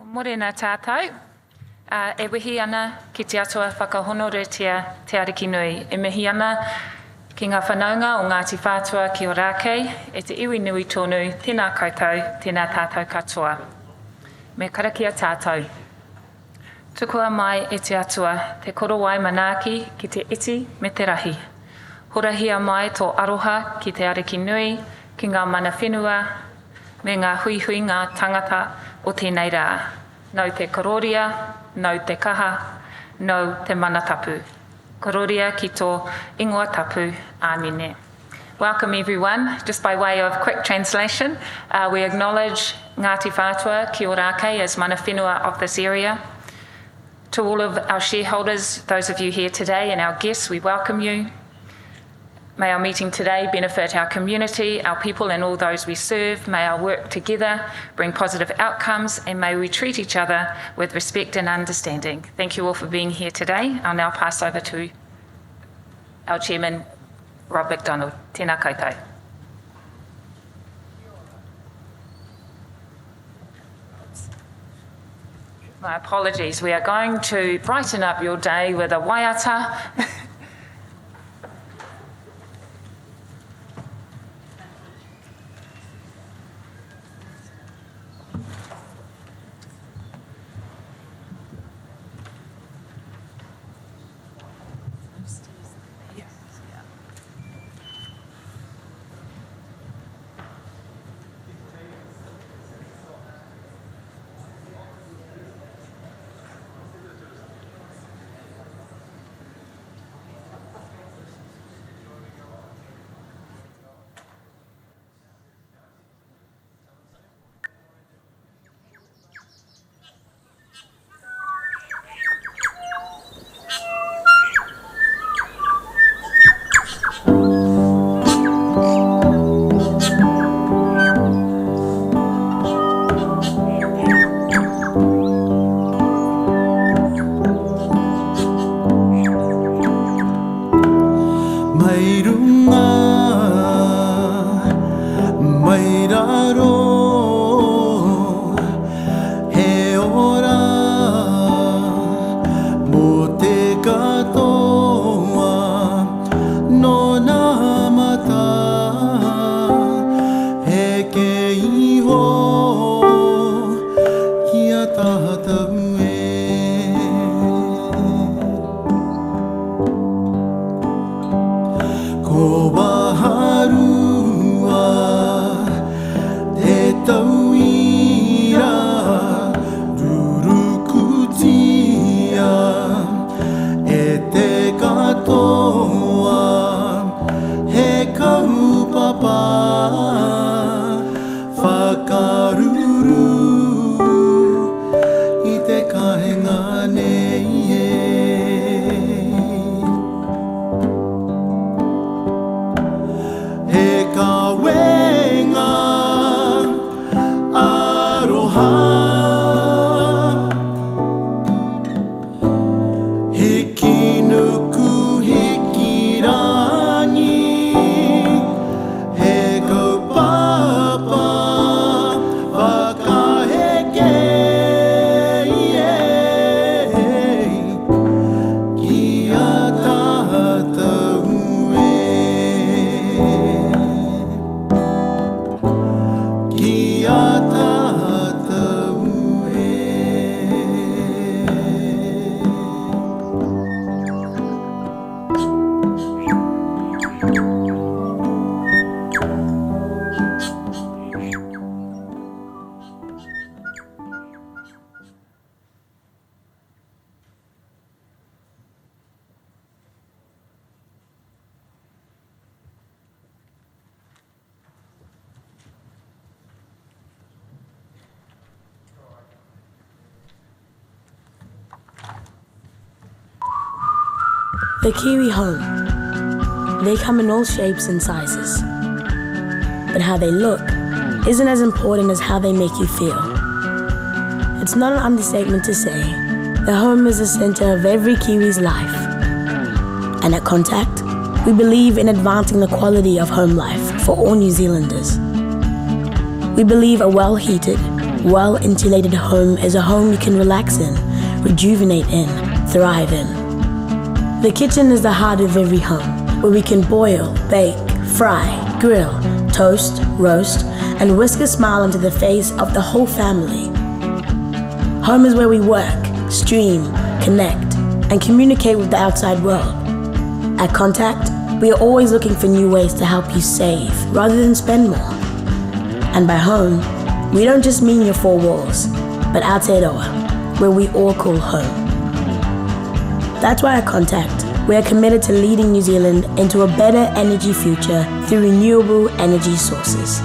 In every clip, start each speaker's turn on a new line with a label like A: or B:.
A: Morena tātou, e wihi ana ki te atua whakahonoretia te ariki nui. E mihi ana ki ngā whanaunga o Ngāti Whātua ki o Rākei, e te iwi nui tonu, tēnā koutou, tēnā tātou katoa. Me karakia tātou. Tukua mai e te atua, te koro wai manaaki ki te iti me te rahi. Horahia mai tō aroha ki te ariki nui, ki ngā mana whenua, me ngā hui ngā tangata o tēnei rā. Nau te kororia, nau te kaha, nau te mana tapu. Kororia ki tō ingoa tapu, āmine. Welcome everyone. Just by way of quick translation, we acknowledge Ngāti Whātua ki o Rākei as mana whenua of this area. To all of our shareholders, those of you here today and our guests, we welcome you. May our meeting today benefit our community, our people and all those we serve. May our work together bring positive outcomes and may we treat each other with respect and understanding. Thank you all for being here today. I'll now pass over to our Chairman, Rob McDonald. Tēnā koutou. My apologies. We are going to brighten up your day with a waiata.
B: The Kiwi home. They come in all shapes and sizes. But how they look isn't as important as how they make you feel. It's not an understatement to say the home is the center of every Kiwi's life. And at Contact, we believe in advancing the quality of home life for all New Zealanders. We believe a well-heated, well-insulated home is a home you can relax in, rejuvenate in, thrive in. The kitchen is the heart of every home, where we can boil, bake, fry, grill, toast, roast, and whisk a smile onto the face of the whole family. Home is where we work, stream, connect, and communicate with the outside world. At Contact, we are always looking for new ways to help you save rather than spend more. And by home, we don't just mean your four walls, but Aotearoa, where we all call home. That's why at Contact, we are committed to leading New Zealand into a better energy future through renewable energy sources,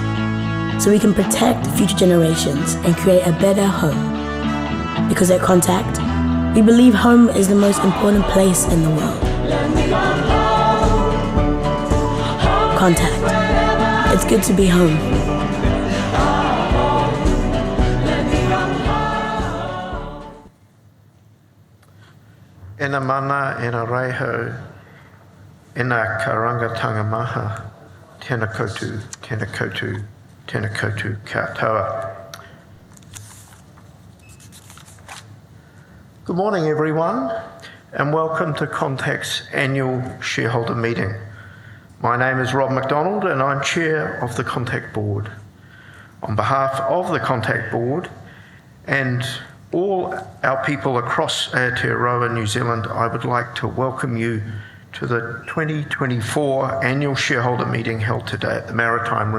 B: so we can protect future generations and create a better home. Because at Contact, we believe home is the most important place in the world. Contact. It's good to be home.
C: Ena mana, ena reiho, ena karangatanga maha, tēnā koutou, tēnā koutou, tēnā koutou katoa. Good morning, everyone, and welcome to Contact's Annual Shareholder Meeting. My name is Rob McDonald, and I'm Chair of the Contact Board. On behalf of the Contact Board and all our people across Aotearoa, New Zealand, I would like to welcome you to the 2024 Annual Shareholder Meeting held today at the Maritime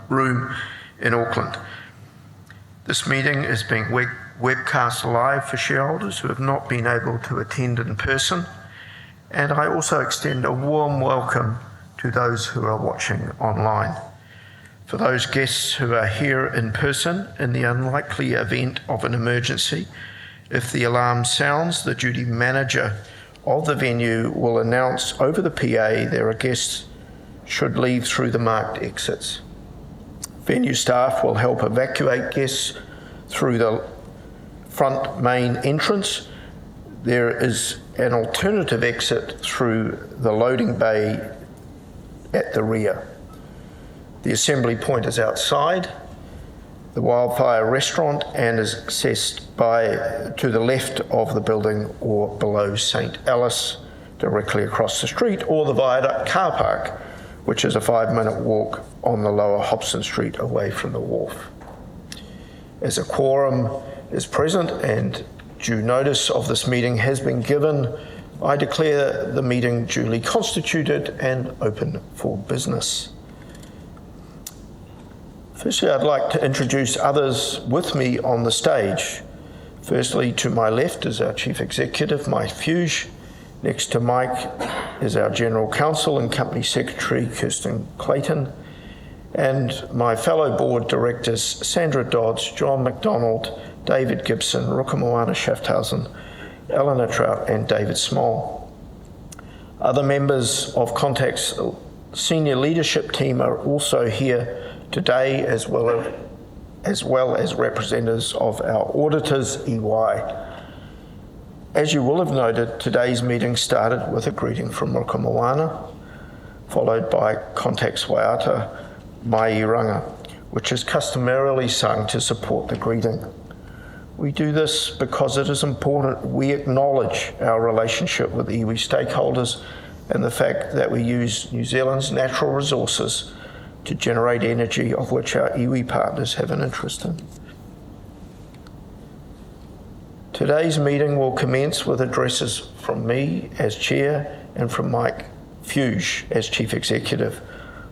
C: Room in Auckland. This meeting is being webcast live for shareholders who have not been able to attend in person, and I also extend a warm welcome to those who are watching online. For those guests who are here in person, in the unlikely event of an emergency, if the alarm sounds, the duty manager of the venue will announce over the PA there are guests should leave through the marked exits. Venue staff will help evacuate guests through the front main entrance. There is an alternative exit through the loading bay at the rear. The assembly point is outside the Wildfire Restaurant and is accessed to the left of the building or below St. Alice, directly across the street, or the Viaduct car park, which is a 5-minute walk on the lower Hobson Street away from the wharf. As a quorum is present and due notice of this meeting has been given, I declare the meeting duly constituted and open for business. Firstly, I'd like to introduce others with me on the stage. Firstly, to my left is our Chief Executive, Mike Fuge. Next to Mike is our General Counsel and Company Secretary, Kirsten Clayton. And my fellow board directors, Sandra Dodds, John McDonald, David Gibson, Rukamoana Schaffhausen, Eleanor Trout, and David Small. Other members of Contact's senior leadership team are also here today, as well as representatives of our auditors, EY. As you will have noted, today's meeting started with a greeting from Rukamoana, followed by Contact's waiata, Mai Ranga, which is customarily sung to support the greeting. We do this because it is important we acknowledge our relationship with iwi stakeholders and the fact that we use New Zealand's natural resources to generate energy of which our iwi partners have an interest in. Today's meeting will commence with addresses from me as Chair and from Mike Fuge as Chief Executive.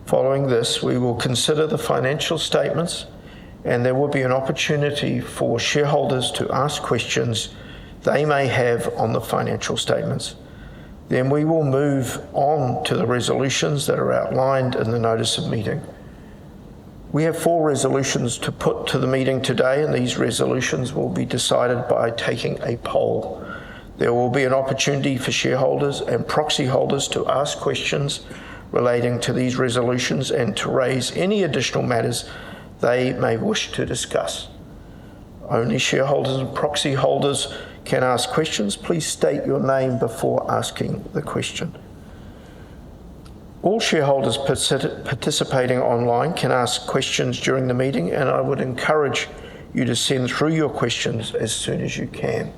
C: Following this, we will consider the financial statements, and there will be an opportunity for shareholders to ask questions they may have on the financial statements. Then we will move on to the resolutions that are outlined in the notice of meeting. We have 4 resolutions to put to the meeting today, and these resolutions will be decided by taking a poll. There will be an opportunity for shareholders and proxy holders to ask questions relating to these resolutions and to raise any additional matters they may wish to discuss. Only shareholders and proxy holders can ask questions. Please state your name before asking the question. All shareholders participating online can ask questions during the meeting, and I would encourage you to send through your questions as soon as you can.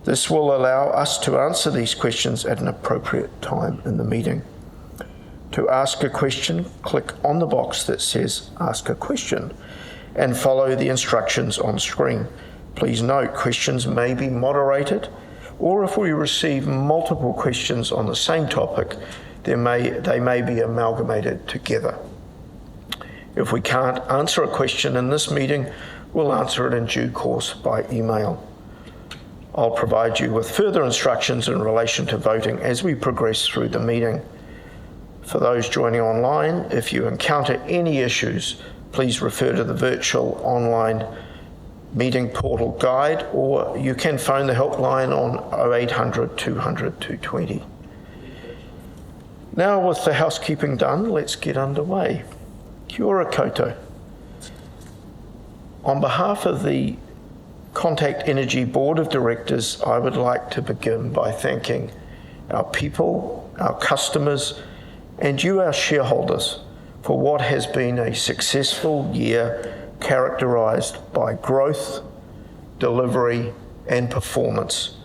C: This will allow us to answer these questions at an appropriate time in the meeting. To ask a question, click on the box that says Ask a Question and follow the instructions on screen. Please note, questions may be moderated, or if we receive multiple questions on the same topic, they may be amalgamated together. If we can't answer a question in this meeting, we'll answer it in due course by email. I'll provide you with further instructions in relation to voting as we progress through the meeting. For those joining online, if you encounter any issues, please refer to the virtual online meeting portal guide, or you can phone the helpline on 0800 200 220. Now, with the housekeeping done, let's get underway. Kia ora koutou. On behalf of the Contact Energy Board of Directors, I would like to begin by thanking our people, our customers, and you, our shareholders, for what has been a successful year characterised by growth, delivery, and performance.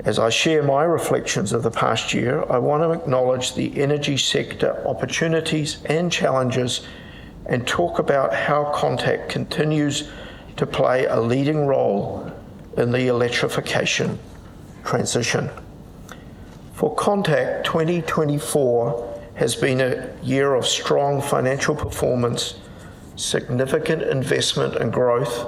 C: As I share my reflections of the past year, I want to acknowledge the energy sector opportunities and challenges and talk about how Contact continues to play a leading role in the electrification transition. For Contact, 2024 has been a year of strong financial performance, significant investment and growth,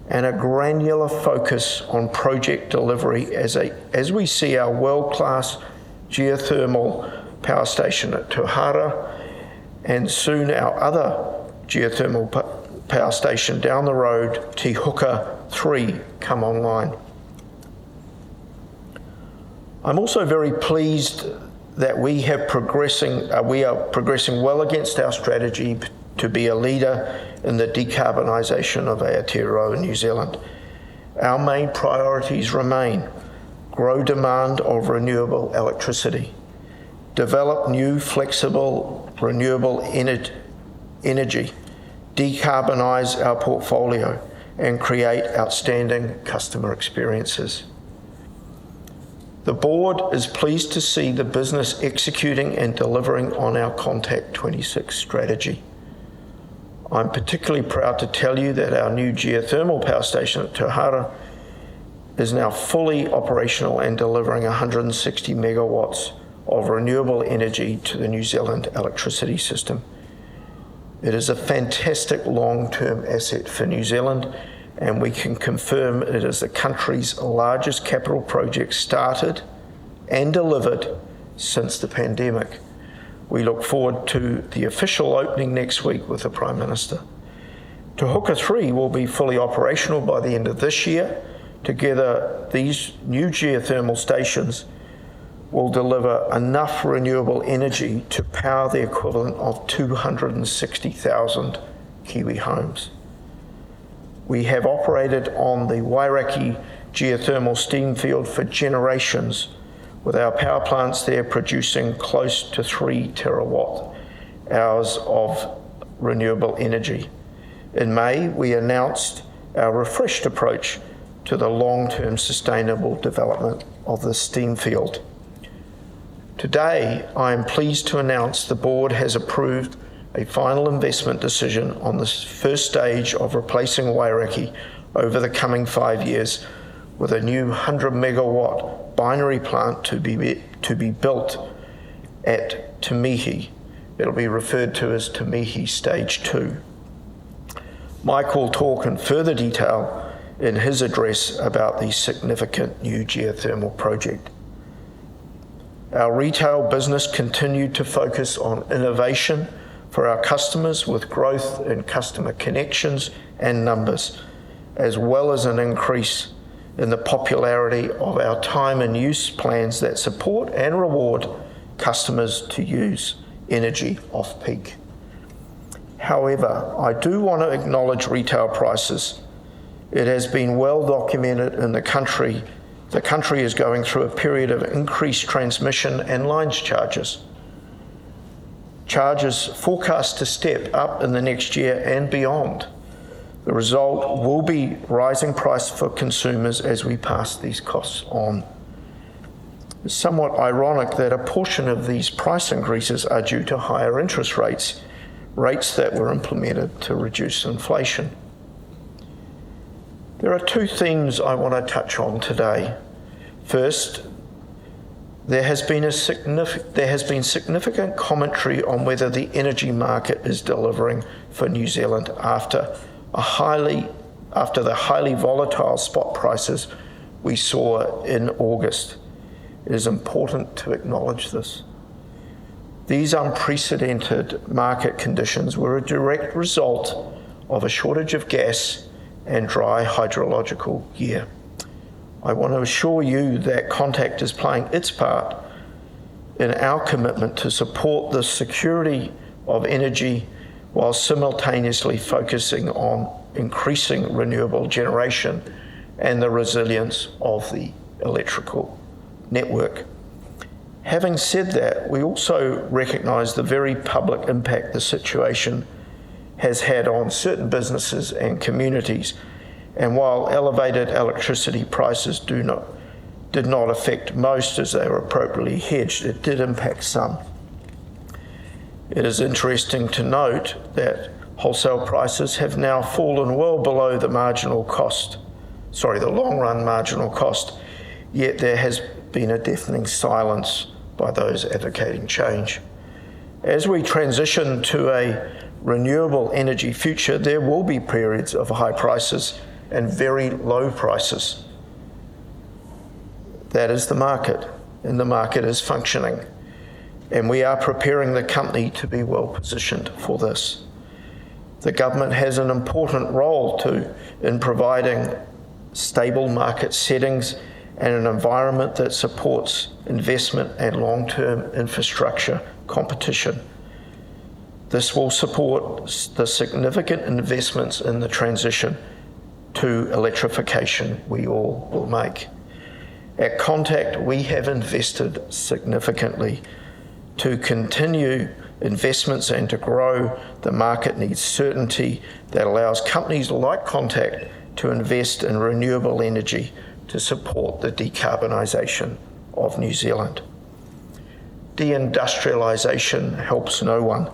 C: and a granular focus on project delivery as we see our world-class geothermal power station at Tauhara, and soon our other geothermal power station down the road, Te Huka 3, come online. I'm also very pleased that we are progressing well against our strategy to be a leader in the decarbonisation of Aotearoa, New Zealand. Our main priorities remain: grow demand of renewable electricity, develop new flexible renewable energy, decarbonise our portfolio, and create outstanding customer experiences. The board is pleased to see the business executing and delivering on our Contact 26 strategy. I'm particularly proud to tell you that our new geothermal power station at Tauhara is now fully operational and delivering 160 megawatts of renewable energy to the New Zealand electricity system. It is a fantastic long-term asset for New Zealand, and we can confirm it is the country's largest capital project started and delivered since the pandemic. We look forward to the official opening next week with the Prime Minister. Te Huka 3 will be fully operational by the end of this year. Together, these new geothermal stations will deliver enough renewable energy to power the equivalent of 260,000 Kiwi homes. We have operated on the Wairaki geothermal steam field for generations, with our power plants there producing close to 3 terawatt hours of renewable energy. In May, we announced our refreshed approach to the long-term sustainable development of the steam field. Today, I am pleased to announce the board has approved a final investment decision on the first stage of replacing Wairaki over the coming 5 years with a new 100 megawatt binary plant to be built at Te Mihi. It'll be referred to as Te Mihi Stage 2. Mike will talk in further detail in his address about the significant new geothermal project. Our retail business continued to focus on innovation for our customers, with growth in customer connections and numbers, as well as an increase in the popularity of our time and use plans that support and reward customers to use energy off-peak. However, I do want to acknowledge retail prices. It has been well documented in the country. The country is going through a period of increased transmission and lines charges. charges forecast to step up in the next year and beyond. The result will be rising price for consumers as we pass these costs on. It's somewhat ironic that a portion of these price increases are due to higher interest rates, rates that were implemented to reduce inflation. There are two themes I want to touch on today. First, there has been significant commentary on whether the energy market is delivering for New Zealand after the highly volatile spot prices we saw in August. It is important to acknowledge this. These unprecedented market conditions were a direct result of a shortage of gas and dry hydrological year. I want to assure you that Contact is playing its part in our commitment to support the security of energy while simultaneously focusing on increasing renewable generation and the resilience of the electrical network. Having said that, we also recognise the very public impact the situation has had on certain businesses and communities, and while elevated electricity prices did not affect most as they were appropriately hedged, it did impact some. It is interesting to note that wholesale prices have now fallen well below the long-run marginal cost, yet there has been a deafening silence by those advocating change. As we transition to a renewable energy future, there will be periods of high prices and very low prices. That is the market, and the market is functioning. And we are preparing the company to be well positioned for this. The government has an important role in providing stable market settings and an environment that supports investment and long-term infrastructure competition. This will support the significant investments in the transition to electrification we all will make. At Contact, we have invested significantly. To continue investments and to grow, the market needs certainty that allows companies like Contact to invest in renewable energy to support the decarbonisation of New Zealand. Deindustrialisation helps no one.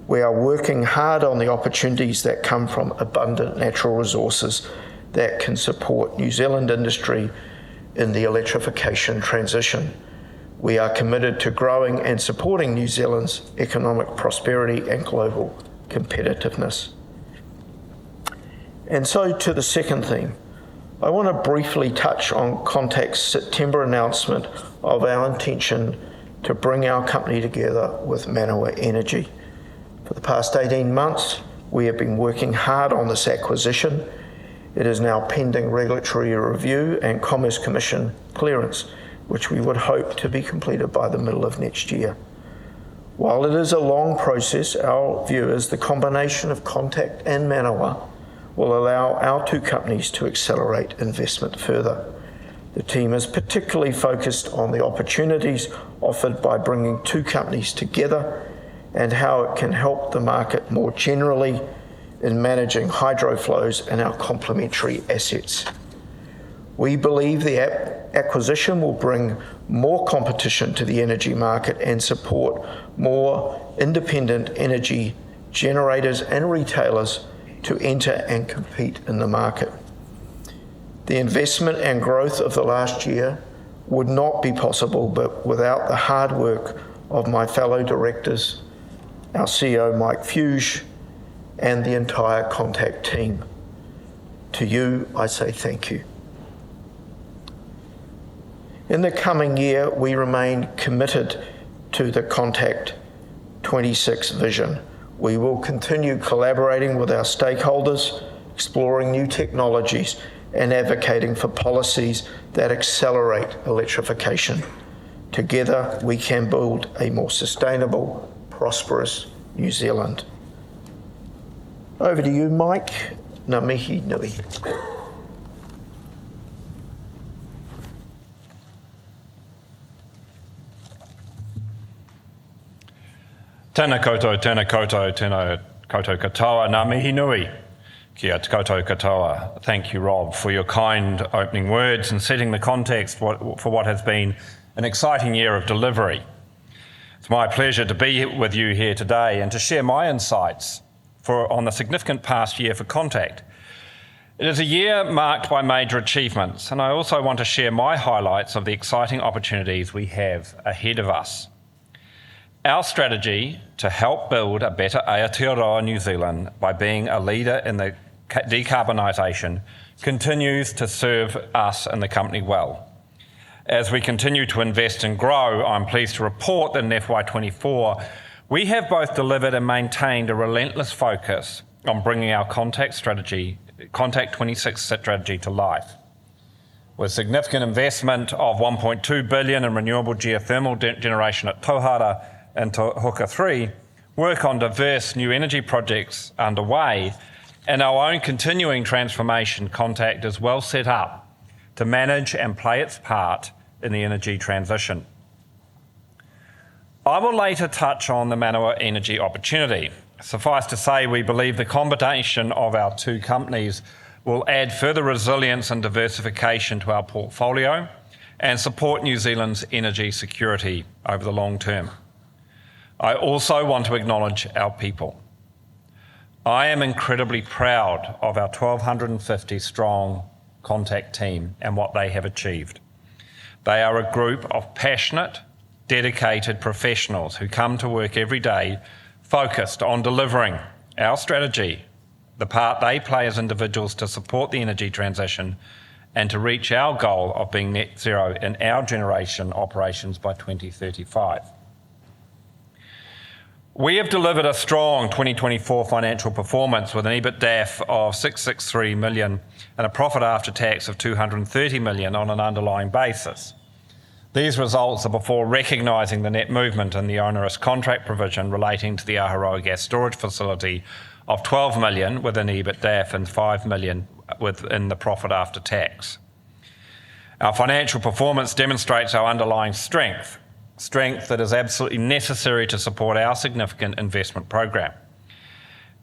C: We are working hard on the opportunities that come from abundant natural resources that can support New Zealand industry in the electrification transition. We are committed to growing and supporting New Zealand's economic prosperity and global competitiveness. And so to the second theme, I want to briefly touch on Contact's September announcement of our intention to bring our company together with Manawa Energy. For the past 18 months, we have been working hard on this acquisition. It is now pending regulatory review and Commerce Commission clearance, which we would hope to be completed by the middle of next year. While it is a long process, our view is the combination of Contact and Manawa will allow our two companies to accelerate investment further. The team is particularly focused on the opportunities offered by bringing two companies together and how it can help the market more generally in managing hydro flows and our complementary assets. We believe the acquisition will bring more competition to the energy market and support more independent energy generators and retailers to enter and compete in the market. The investment and growth of the last year would not be possible but without the hard work of my fellow directors, our CEO Mike Fuge, and the entire Contact team. To you, I say thank you. In the coming year, we remain committed to the Contact 26 vision. We will continue collaborating with our stakeholders, exploring new technologies, and advocating for policies that accelerate electrification. Together, we can build a more sustainable, prosperous New Zealand. Over to you, Mike. Ngā mihi nui.
D: Tēnā koutou, tēnā koutou katoa, ngā mihi nui kia te koutou katoa. Thank you, Rob, for your kind opening words and setting the context for what has been an exciting year of delivery. It's my pleasure to be with you here today and to share my insights on the significant past year for Contact. It is a year marked by major achievements, and I also want to share my highlights of the exciting opportunities we have ahead of us. Our strategy to help build a better Aotearoa New Zealand by being a leader in the decarbonisation continues to serve us and the company well. As we continue to invest and grow, I'm pleased to report that in FY24 we have both delivered and maintained a relentless focus on bringing our Contact 26 strategy to life. With significant investment of $1.2 billion in renewable geothermal generation at Tauhara and Te Huka 3, work on diverse new energy projects underway, and our own continuing transformation, Contact is well set up to manage and play its part in the energy transition. I will later touch on the Manawa energy opportunity. Suffice to say, we believe the combination of our two companies will add further resilience and diversification to our portfolio and support New Zealand's energy security over the long term. I also want to acknowledge our people. I am incredibly proud of our 1,250 strong Contact team and what they have achieved. They are a group of passionate, dedicated professionals who come to work every day focused on delivering our strategy, the part they play as individuals to support the energy transition and to reach our goal of being net zero in our generation operations by 2035. We have delivered a strong 2024 financial performance with an EBITDAF of $663 million and a profit after tax of $230 million on an underlying basis. These results are before recognising the net movement in the onerous contract provision relating to the Ahuroa gas storage facility of $12 million within EBITDAF and $5 million within the profit after tax. Our financial performance demonstrates our underlying strength that is absolutely necessary to support our significant investment program.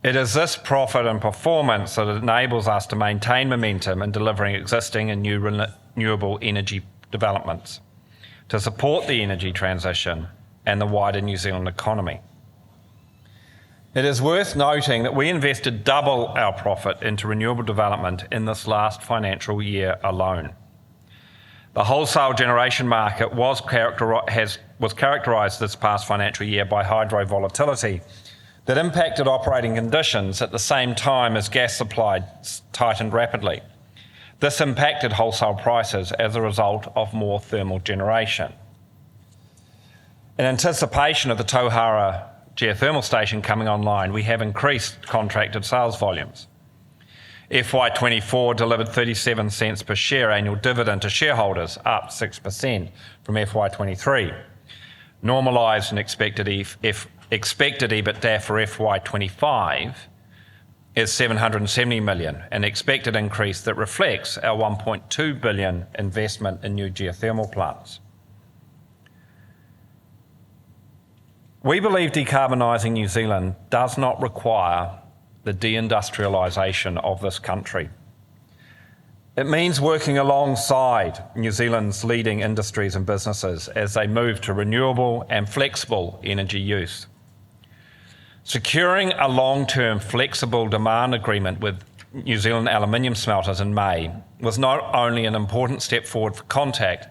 D: It is this profit and performance that enables us to maintain momentum in delivering existing and new renewable energy developments to support the energy transition and the wider New Zealand economy. It is worth noting that we invested double our profit into renewable development in this last financial year alone. The wholesale generation market was characterised this past financial year by hydro volatility that impacted operating conditions at the same time as gas supply tightened rapidly. This impacted wholesale prices as a result of more thermal generation. In anticipation of the Tauhara geothermal station coming online, we have increased contracted sales volumes. FY24 delivered 37 cents per share annual dividend to shareholders, up 6% from FY23. Normalised and expected EBITDA for FY25 is $770 million, an expected increase that reflects our $1.2 billion investment in new geothermal plants. We believe decarbonising New Zealand does not require the deindustrialisation of this country. It means working alongside New Zealand's leading industries and businesses as they move to renewable and flexible energy use. Securing a long-term flexible demand agreement with New Zealand aluminium smelters in May was not only an important step forward for Contact,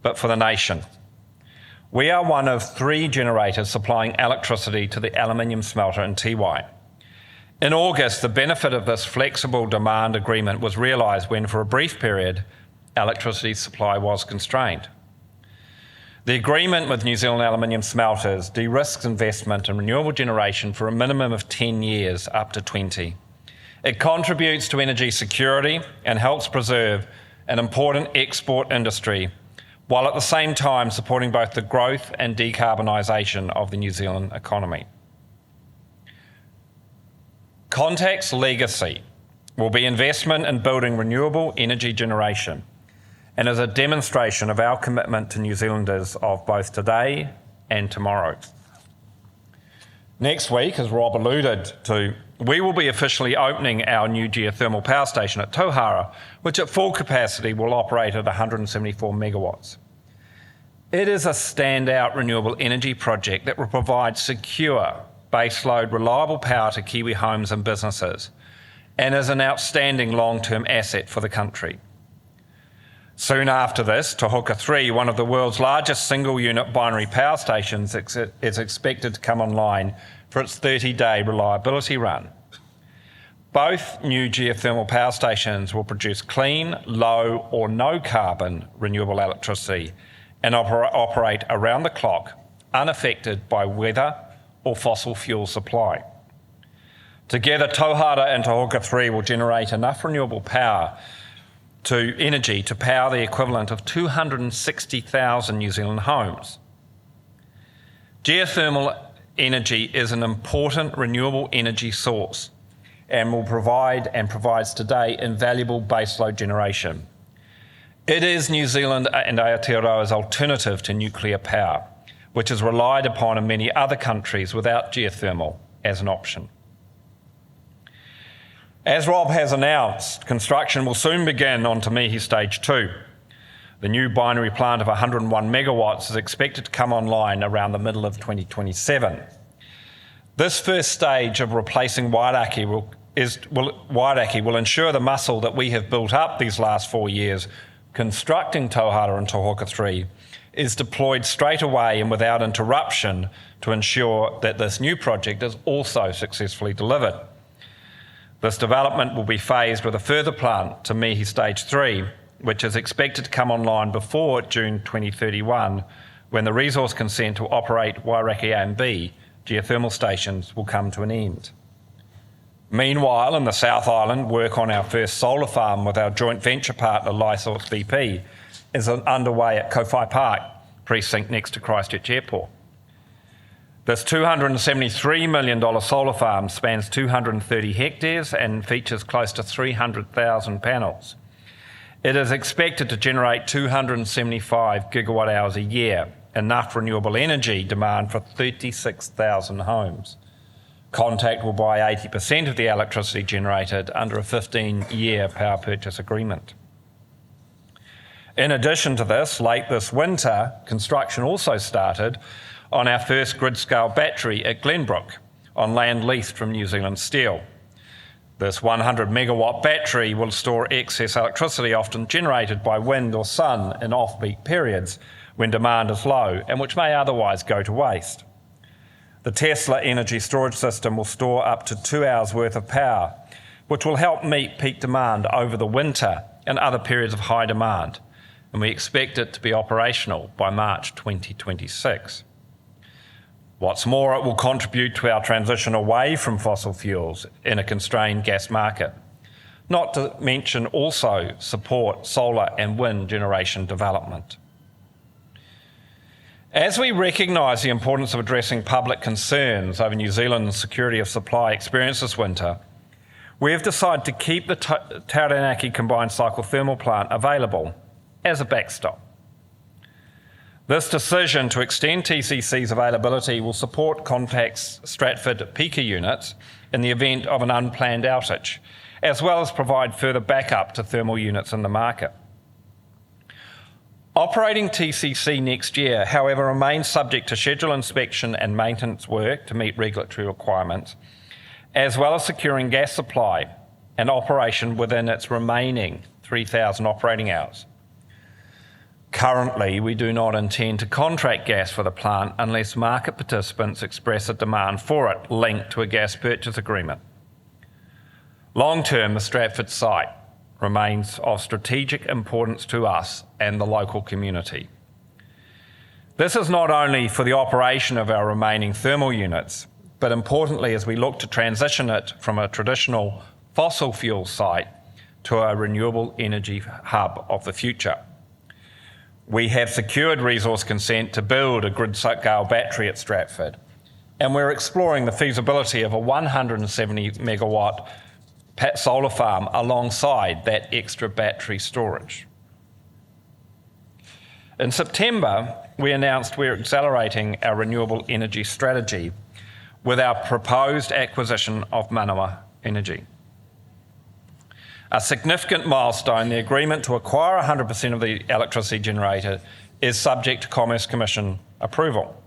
D: but for the nation. We are one of 3 generators supplying electricity to the aluminium smelter in Tiwai. In August, the benefit of this flexible demand agreement was realised when, for a brief period, electricity supply was constrained. The agreement with New Zealand aluminium smelters de-risks investment in renewable generation for a minimum of 10 years, up to 20. It contributes to energy security and helps preserve an important export industry, while at the same time supporting both the growth and decarbonisation of the New Zealand economy. Contact's legacy will be investment in building renewable energy generation and is a demonstration of our commitment to New Zealanders of both today and tomorrow. Next week, as Rob alluded to, we will be officially opening our new geothermal power station at Tauhara, which at full capacity will operate at 174 megawatts. It is a standout renewable energy project that will provide secure, baseload, reliable power to Kiwi homes and businesses, and is an outstanding long-term asset for the country. Soon after this, Te Huka 3, one of the world's largest single-unit binary power stations, is expected to come online for its 30-day reliability run. Both new geothermal power stations will produce clean, low or no carbon renewable electricity and operate around the clock, unaffected by weather or fossil fuel supply. Together, Tauhara and Te Huka 3 will generate enough renewable energy to power the equivalent of 260,000 New Zealand homes. Geothermal energy is an important renewable energy source and will provide and provides today invaluable baseload generation. It is New Zealand and Aotearoa's alternative to nuclear power, which is relied upon in many other countries without geothermal as an option. As Rob has announced, construction will soon begin on Te Mihi Stage 2. The new binary plant of 101 megawatts is expected to come online around the middle of 2027. This first stage of replacing Wairakei will ensure the muscle that we have built up these last 4 years constructing Tauhara and Te Huka 3 is deployed straight away and without interruption to ensure that this new project is also successfully delivered. This development will be phased with a further plant, Te Mihi Stage 3, which is expected to come online before June 2031, when the resource consent to operate Wairakei A and B geothermal stations will come to an end. Meanwhile, in the South Island, work on our first solar farm with our joint venture partner, Lysource BP, is underway at Kowhai Park precinct next to Christchurch Airport. This $273 million solar farm spans 230 hectares and features close to 300,000 panels. It is expected to generate 275 gigawatt hours a year, enough renewable energy demand for 36,000 homes. Contact will buy 80% of the electricity generated under a 15-year power purchase agreement. In addition to this, late this winter, construction also started on our first grid-scale battery at Glenbrook, on land leased from New Zealand Steel. This 100 megawatt battery will store excess electricity often generated by wind or sun in off-peak periods when demand is low and which may otherwise go to waste. The Tesla energy storage system will store up to 2 hours worth of power, which will help meet peak demand over the winter and other periods of high demand, and we expect it to be operational by March 2026. What's more, it will contribute to our transition away from fossil fuels in a constrained gas market, not to mention also support solar and wind generation development. As we recognise the importance of addressing public concerns over New Zealand's security of supply experience this winter, we have decided to keep the Taranaki combined cycle thermal plant available as a backstop. This decision to extend TCC's availability will support Contact's Stratford peaker units in the event of an unplanned outage, as well as provide further backup to thermal units in the market. Operating TCC next year, however, remains subject to schedule inspection and maintenance work to meet regulatory requirements, as well as securing gas supply and operation within its remaining 3,000 operating hours. Currently, we do not intend to contract gas for the plant unless market participants express a demand for it linked to a gas purchase agreement. Long term, the Stratford site remains of strategic importance to us and the local community. This is not only for the operation of our remaining thermal units, but importantly as we look to transition it from a traditional fossil fuel site to a renewable energy hub of the future. We have secured resource consent to build a grid-scale battery at Stratford, and we're exploring the feasibility of a 170 megawatt solar farm alongside that extra battery storage. In September, we announced we're accelerating our renewable energy strategy with our proposed acquisition of Manawa Energy. A significant milestone, the agreement to acquire 100% of the electricity generator is subject to Commerce Commission approval.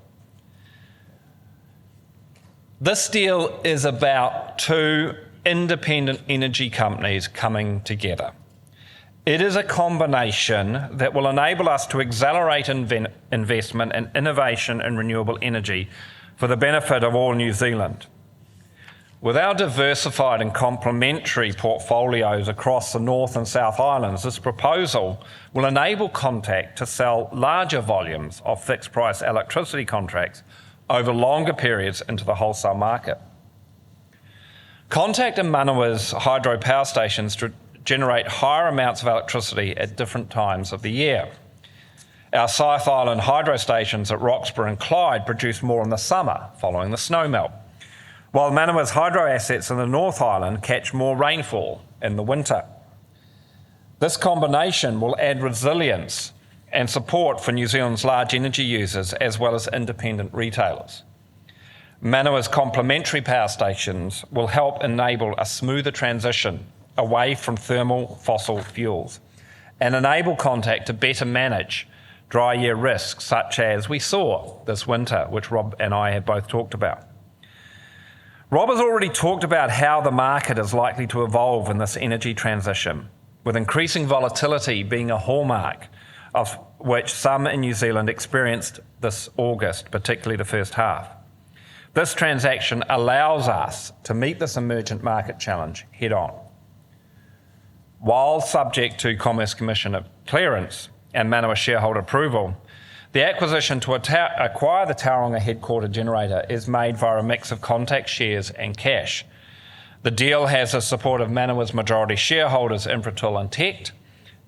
D: This deal is about two independent energy companies coming together. It is a combination that will enable us to accelerate investment and innovation in renewable energy for the benefit of all New Zealand. With our diversified and complementary portfolios across the North and South Islands, this proposal will enable Contact to sell larger volumes of fixed-price electricity contracts over longer periods into the wholesale market. Contact and Manawa's hydro power stations generate higher amounts of electricity at different times of the year. Our South Island hydro stations at Roxburgh and Clyde produce more in the summer following the snowmelt, while Manawa's hydro assets in the North Island catch more rainfall in the winter. This combination will add resilience and support for New Zealand's large energy users as well as independent retailers. Manawa's complementary power stations will help enable a smoother transition away from thermal fossil fuels and enable Contact to better manage dry year risks such as we saw this winter, which Rob and I have both talked about. Rob has already talked about how the market is likely to evolve in this energy transition, with increasing volatility being a hallmark of which some in New Zealand experienced this August, particularly the first half. This transaction allows us to meet this emergent market challenge head on. While subject to Commerce Commission clearance and Manawa shareholder approval, the acquisition to acquire the Tauranga headquarter generator is made via a mix of Contact shares and cash. The deal has the support of Manawa's majority shareholders, Infratil and TECT,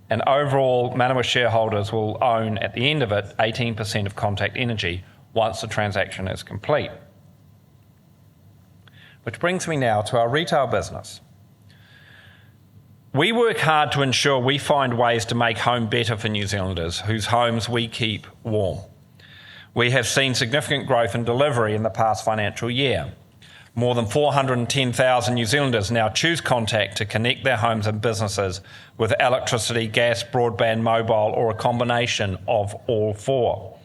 D: and overall Manawa shareholders will own, at the end of it, 18% of Contact Energy once the transaction is complete. Which brings me now to our retail business. We work hard to ensure we find ways to make home better for New Zealanders whose homes we keep warm. We have seen significant growth in delivery in the past financial year. More than 410,000 New Zealanders now choose Contact to connect their homes and businesses with electricity, gas, broadband, mobile, or a combination of all four.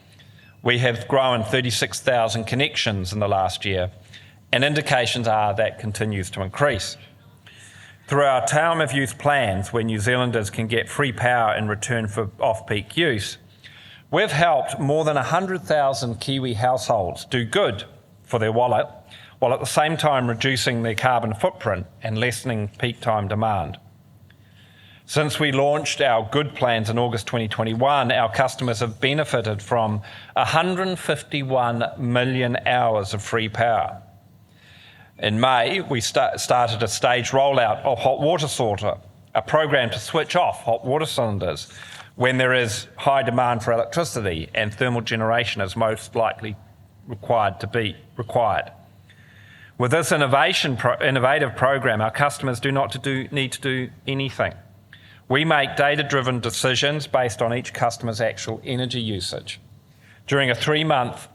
D: We have grown 36,000 connections in the last year, and indications are that continues to increase. Through our Time of Use plans, where New Zealanders can get free power in return for off-peak use, we've helped more than 100,000 Kiwi households do good for their wallet, while at the same time reducing their carbon footprint and lessening peak time demand. Since we launched our Good plans in August 2021, our customers have benefited from 151 million hours of free power. In May, we started a staged rollout of hot water sorter, a program to switch off hot water cylinders when there is high demand for electricity and thermal generation is most likely required. With this innovative program, our customers do not need to do anything. We make data-driven decisions based on each customer's actual energy usage. During a 3-month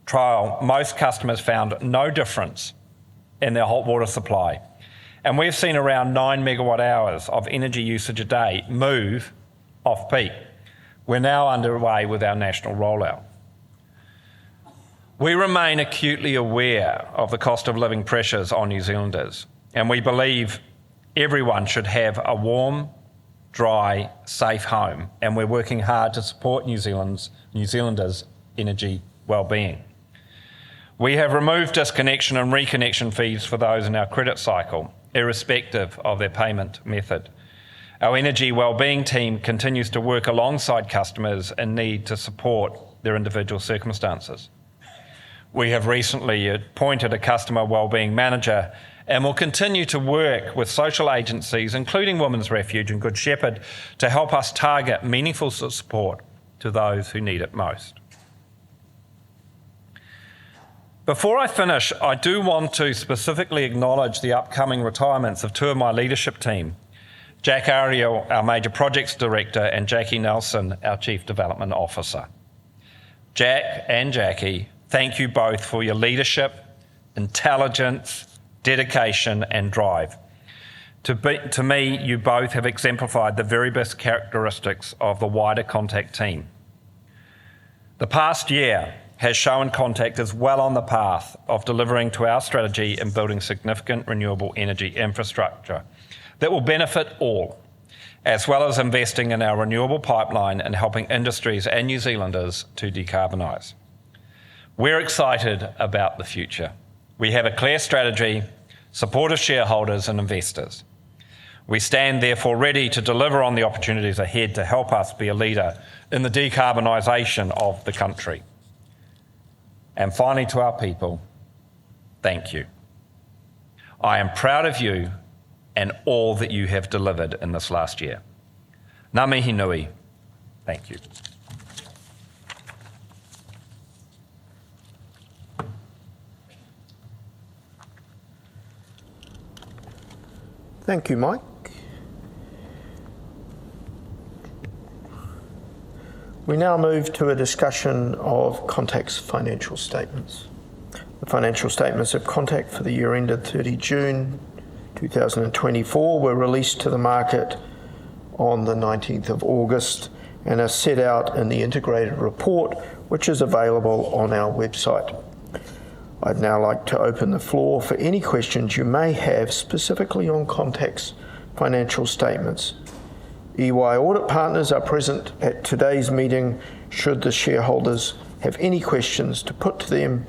D: trial, most customers found no difference in their hot water supply, and we've seen around 9 megawatt hours of energy usage a day move off peak. We're now underway with our national rollout. We remain acutely aware of the cost of living pressures on New Zealanders, and we believe everyone should have a warm, dry, safe home, and we're working hard to support New Zealanders' energy well-being. We have removed disconnection and reconnection fees for those in our credit cycle, irrespective of their payment method. Our energy wellbeing team continues to work alongside customers in need to support their individual circumstances. We have recently appointed a customer wellbeing manager and will continue to work with social agencies, including Women's Refuge and Good Shepherd, to help us target meaningful support to those who need it most. Before I finish, I do want to specifically acknowledge the upcoming retirements of two of my leadership team, Jack Ariel, our Major Projects Director, and Jackie Nelson, our Chief Development Officer. Jack and Jackie Thank you both for your leadership, intelligence, dedication and drive. To me, you both have exemplified the very best characteristics of the wider Contact team. The past year has shown Contact is well on the path of delivering to our strategy and building significant renewable energy infrastructure that will benefit all, as well as investing in our renewable pipeline and helping industries and New Zealanders to decarbonise. We're excited about the future. We have a clear strategy, supportive shareholders and investors. We stand therefore ready to deliver on the opportunities ahead to help us be a leader in the decarbonisation of the country. And finally, to our people, thank you. I am proud of you and all that you have delivered in this last year. Ngā mihi nui, thank you.
C: Thank you, Mike. We now move to a discussion of Contact's financial statements. The financial statements of Contact for the year ended 30 June 2024 were released to the market on the 19th of August and are set out in the integrated report, which is available on our website. I'd now like to open the floor for any questions you may have specifically on Contact's financial statements. EY audit partners are present at today's meeting should the shareholders have any questions to put to them.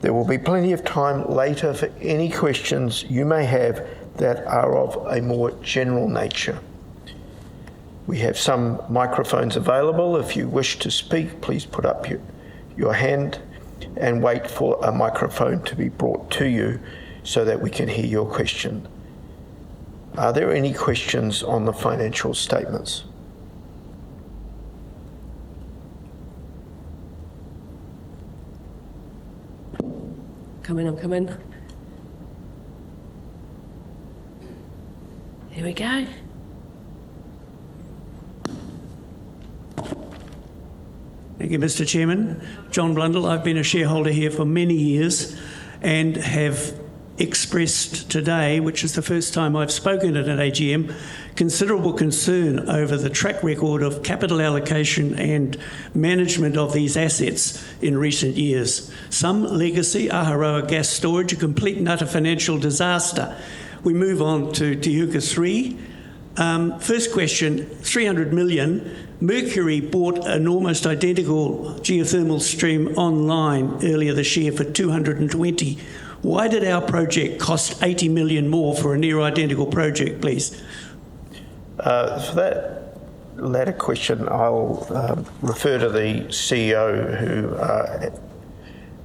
C: There will be plenty of time later for any questions you may have that are of a more general nature. We have some microphones available. If you wish to speak, please put up your hand and wait for a microphone to be brought to you so that we can hear your question. Are there any questions on the financial statements?
E: I'm coming. Here we go.
F: Thank you, Mr. Chairman. John Blundell, I've been a shareholder here for many years and have expressed today, which is the first time I've spoken at an AGM, considerable concern over the track record of capital allocation and management of these assets in recent years. Some legacy, Aharoa gas storage, a complete and utter financial disaster. We move on to Te Huka 3. First question, 300 million. Mercury bought an almost identical geothermal stream online earlier this year for 220. Why did our project cost 80 million more for a near identical project, please?
C: For that latter question, I'll refer to the CEO who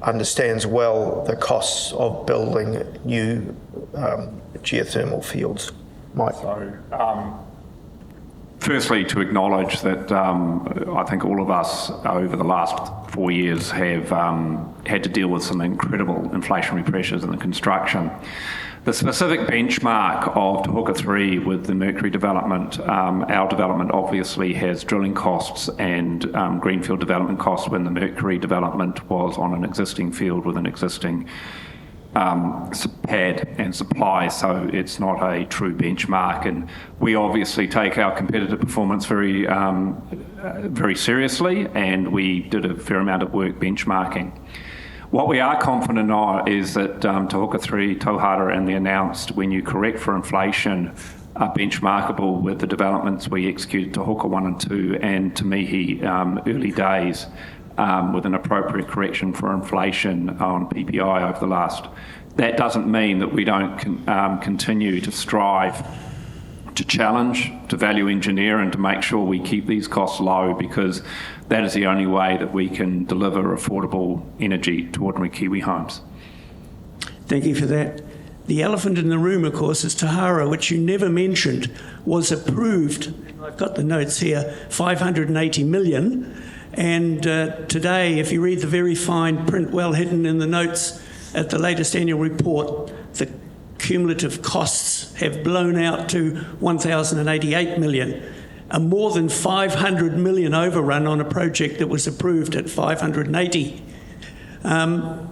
C: understands well the costs of building new geothermal fields. Mike.
G: Firstly, to acknowledge that I think all of us over the last 4 years have had to deal with some incredible inflationary pressures in the construction. The specific benchmark of Te Huka 3 with the Mercury development, our development obviously has drilling costs and greenfield development costs when the Mercury development was on an existing field with an existing pad and supply, so it's not a true benchmark, and we obviously take our competitive performance very seriously, and we did a fair amount of work benchmarking. What we are confident of is that Te Huka 3, Tauhara and the announced, when you correct for inflation, are benchmarkable with the developments we executed Te Huka 1 and 2 and Te Mihi early days, with an appropriate correction for inflation on PPI over the last. That doesn't mean that we don't continue to strive to challenge, to value engineer and to make sure we keep these costs low, because that is the only way that we can deliver affordable energy to ordinary Kiwi homes.
F: Thank you for that. The elephant in the room, of course, is Tauhara, which you never mentioned, was approved, I've got the notes here, 580 million. And today, if you read the very fine print well hidden in the notes at the latest annual report, the cumulative costs have blown out to 1,088 million, a more than 500 million overrun on a project that was approved at 580. To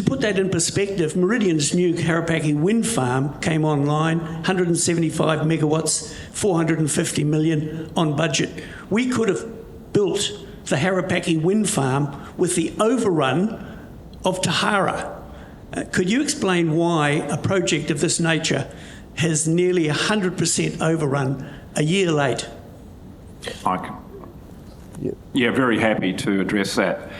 F: put that in perspective, Meridian's new Harapaki wind farm came online, 175 megawatts, 450 million on budget. We could have built the Harapaki wind farm with the overrun of Tahara. Could you explain why a project of this nature has nearly 100% overrun a year late?
G: Yeah, very happy to address that.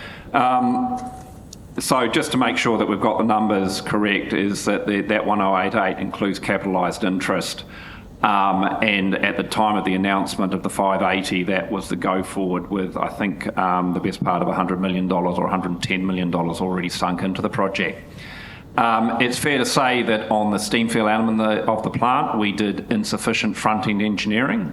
G: So just to make sure that we've got the numbers correct, is that that 1088 includes capitalised interest. And at the time of the announcement of the 580, that was the go forward with, I think, the best part of $100 million or $110 million already sunk into the project. It's fair to say that on the steam field element of the plant, we did insufficient front-end engineering.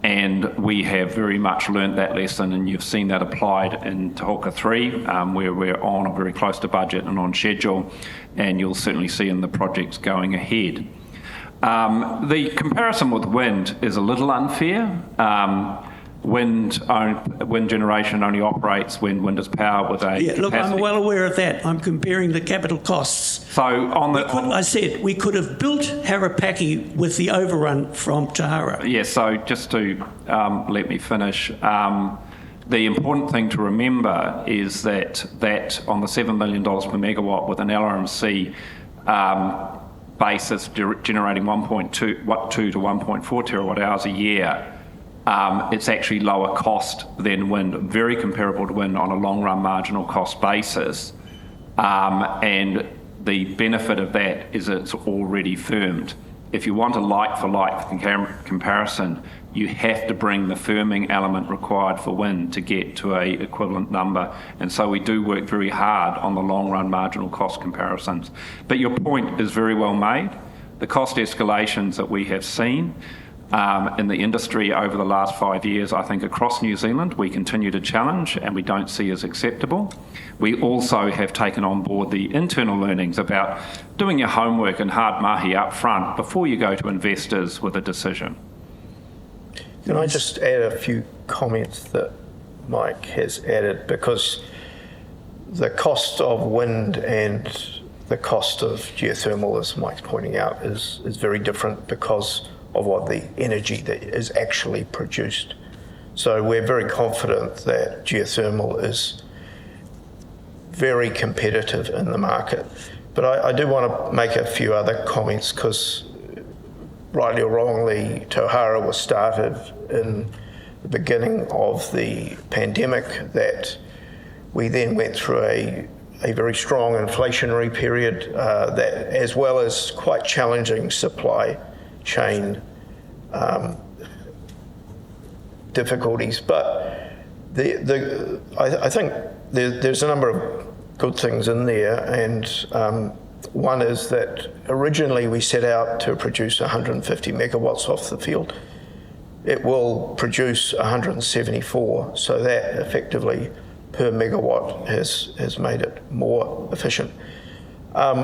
G: And we have very much learnt that lesson, and you've seen that applied in Te Huka 3, where we're on or very close to budget and on schedule, and you'll certainly see in the projects going ahead. The comparison with wind is a little unfair. Wind generation only operates when wind is powered with a
F: look,
G: capacity.
F: I'm well aware of that. I'm comparing the capital costs.
G: So on the...
F: I said we could have built Harapaki with the overrun from Tahara.
G: Yeah, so just to let me finish. The important thing to remember is that on the $7 million per megawatt with an LRMC basis generating 1.2 to 1.4 terawatt hours a year, it's actually lower cost than wind, very comparable to wind on a long-run marginal cost basis. And the benefit of that is it's already firmed. If you want a like-for-like comparison, you have to bring the firming element required for wind to get to a equivalent number. And so we do work very hard on the long-run marginal cost comparisons. But your point is very well made. The cost escalations that we have seen in the industry over the last 5 years, I think across New Zealand, we continue to challenge and we don't see as acceptable. We also have taken on board the internal learnings about doing your homework and hard mahi up front before you go to investors with a decision.
C: Can I just add a few comments that Mike has added, because the cost of wind and the cost of geothermal, as Mike's pointing out, is very different because of what the energy that is actually produced. So we're very confident that geothermal is very competitive in the market. But I do want to make a few other comments, because rightly or wrongly, Tauhara was started in the beginning of the pandemic, that we then went through a very strong inflationary period, that, as well as quite challenging supply chain difficulties. But I think there's a number of good things in there, and one is that originally we set out to produce 150 megawatts off the field. It will produce 174, so that effectively per megawatt has made it more efficient.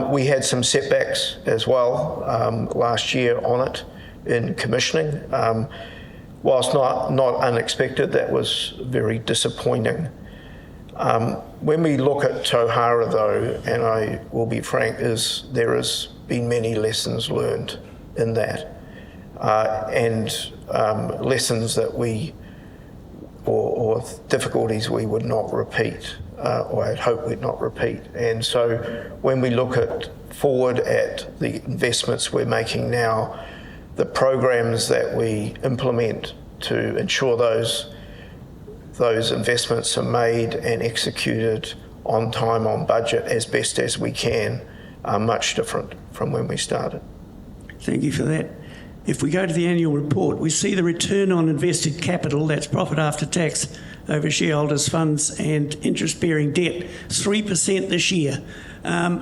C: We had some setbacks as well last year on it in commissioning. Whilst not unexpected, that was very disappointing. When we look at Tauhara though, and I will be frank, there has been many lessons learned in that, and lessons that or difficulties we would not repeat, or I'd hope we'd not repeat. And so when we look forward at the investments we're making now, the programs that we implement to ensure those investments are made and executed on time, on budget, as best as we can, are much different from when we started.
F: Thank you for that. If we go to the annual report, we see the return on invested capital, that's profit after tax over shareholders' funds and interest-bearing debt, 3% this year.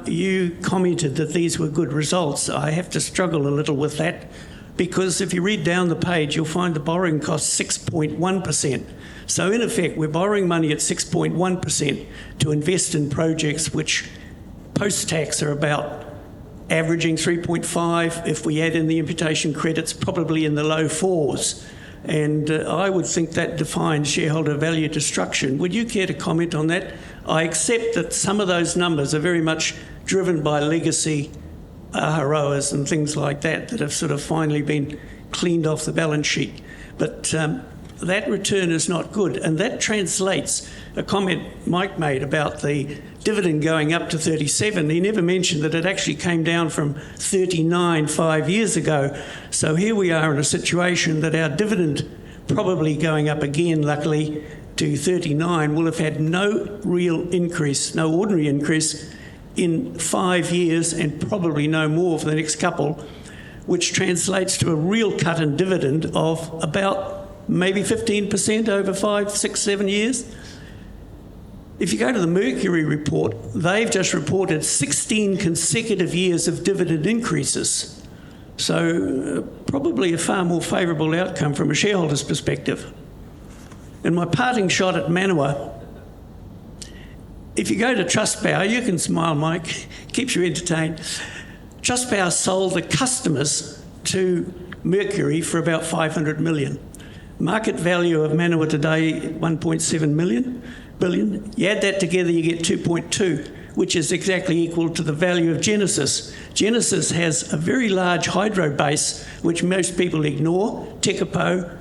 F: You commented that these were good results. I have to struggle a little with that, because if you read down the page, you'll find the borrowing cost 6.1%. So in effect, we're borrowing money at 6.1% to invest in projects which post-tax are about averaging 3.5. If we add in the imputation credits, probably in the low 4s. And I would think that defines shareholder value destruction. Would you care to comment on that? I accept that some of those numbers are very much driven by legacy Aharoas and things like that have sort of finally been cleaned off the balance sheet. But that return is not good. And that translates a comment Mike made about the dividend going up to 37. He never mentioned that it actually came down from 39 5 years ago. So here we are in a situation that our dividend, probably going up again, luckily, to 39, will have had no real increase, no ordinary increase in 5 years, and probably no more for the next couple, which translates to a real cut in dividend of about maybe 15% over 5, 6, 7 years. If you go to the Mercury report, they've just reported 16 consecutive years of dividend increases. So probably a far more favourable outcome from a shareholder's perspective. And my parting shot at Manawa, if you go to Trustpower, you can smile, Mike, keeps you entertained. Trustpower sold the customers to Mercury for about 500 million. Market value of Manawa today, 1.7 billion. You add that together, you get 2.2, which is exactly equal to the value of Genesis. Genesis has a very large hydro base, which most people ignore, Tekapo,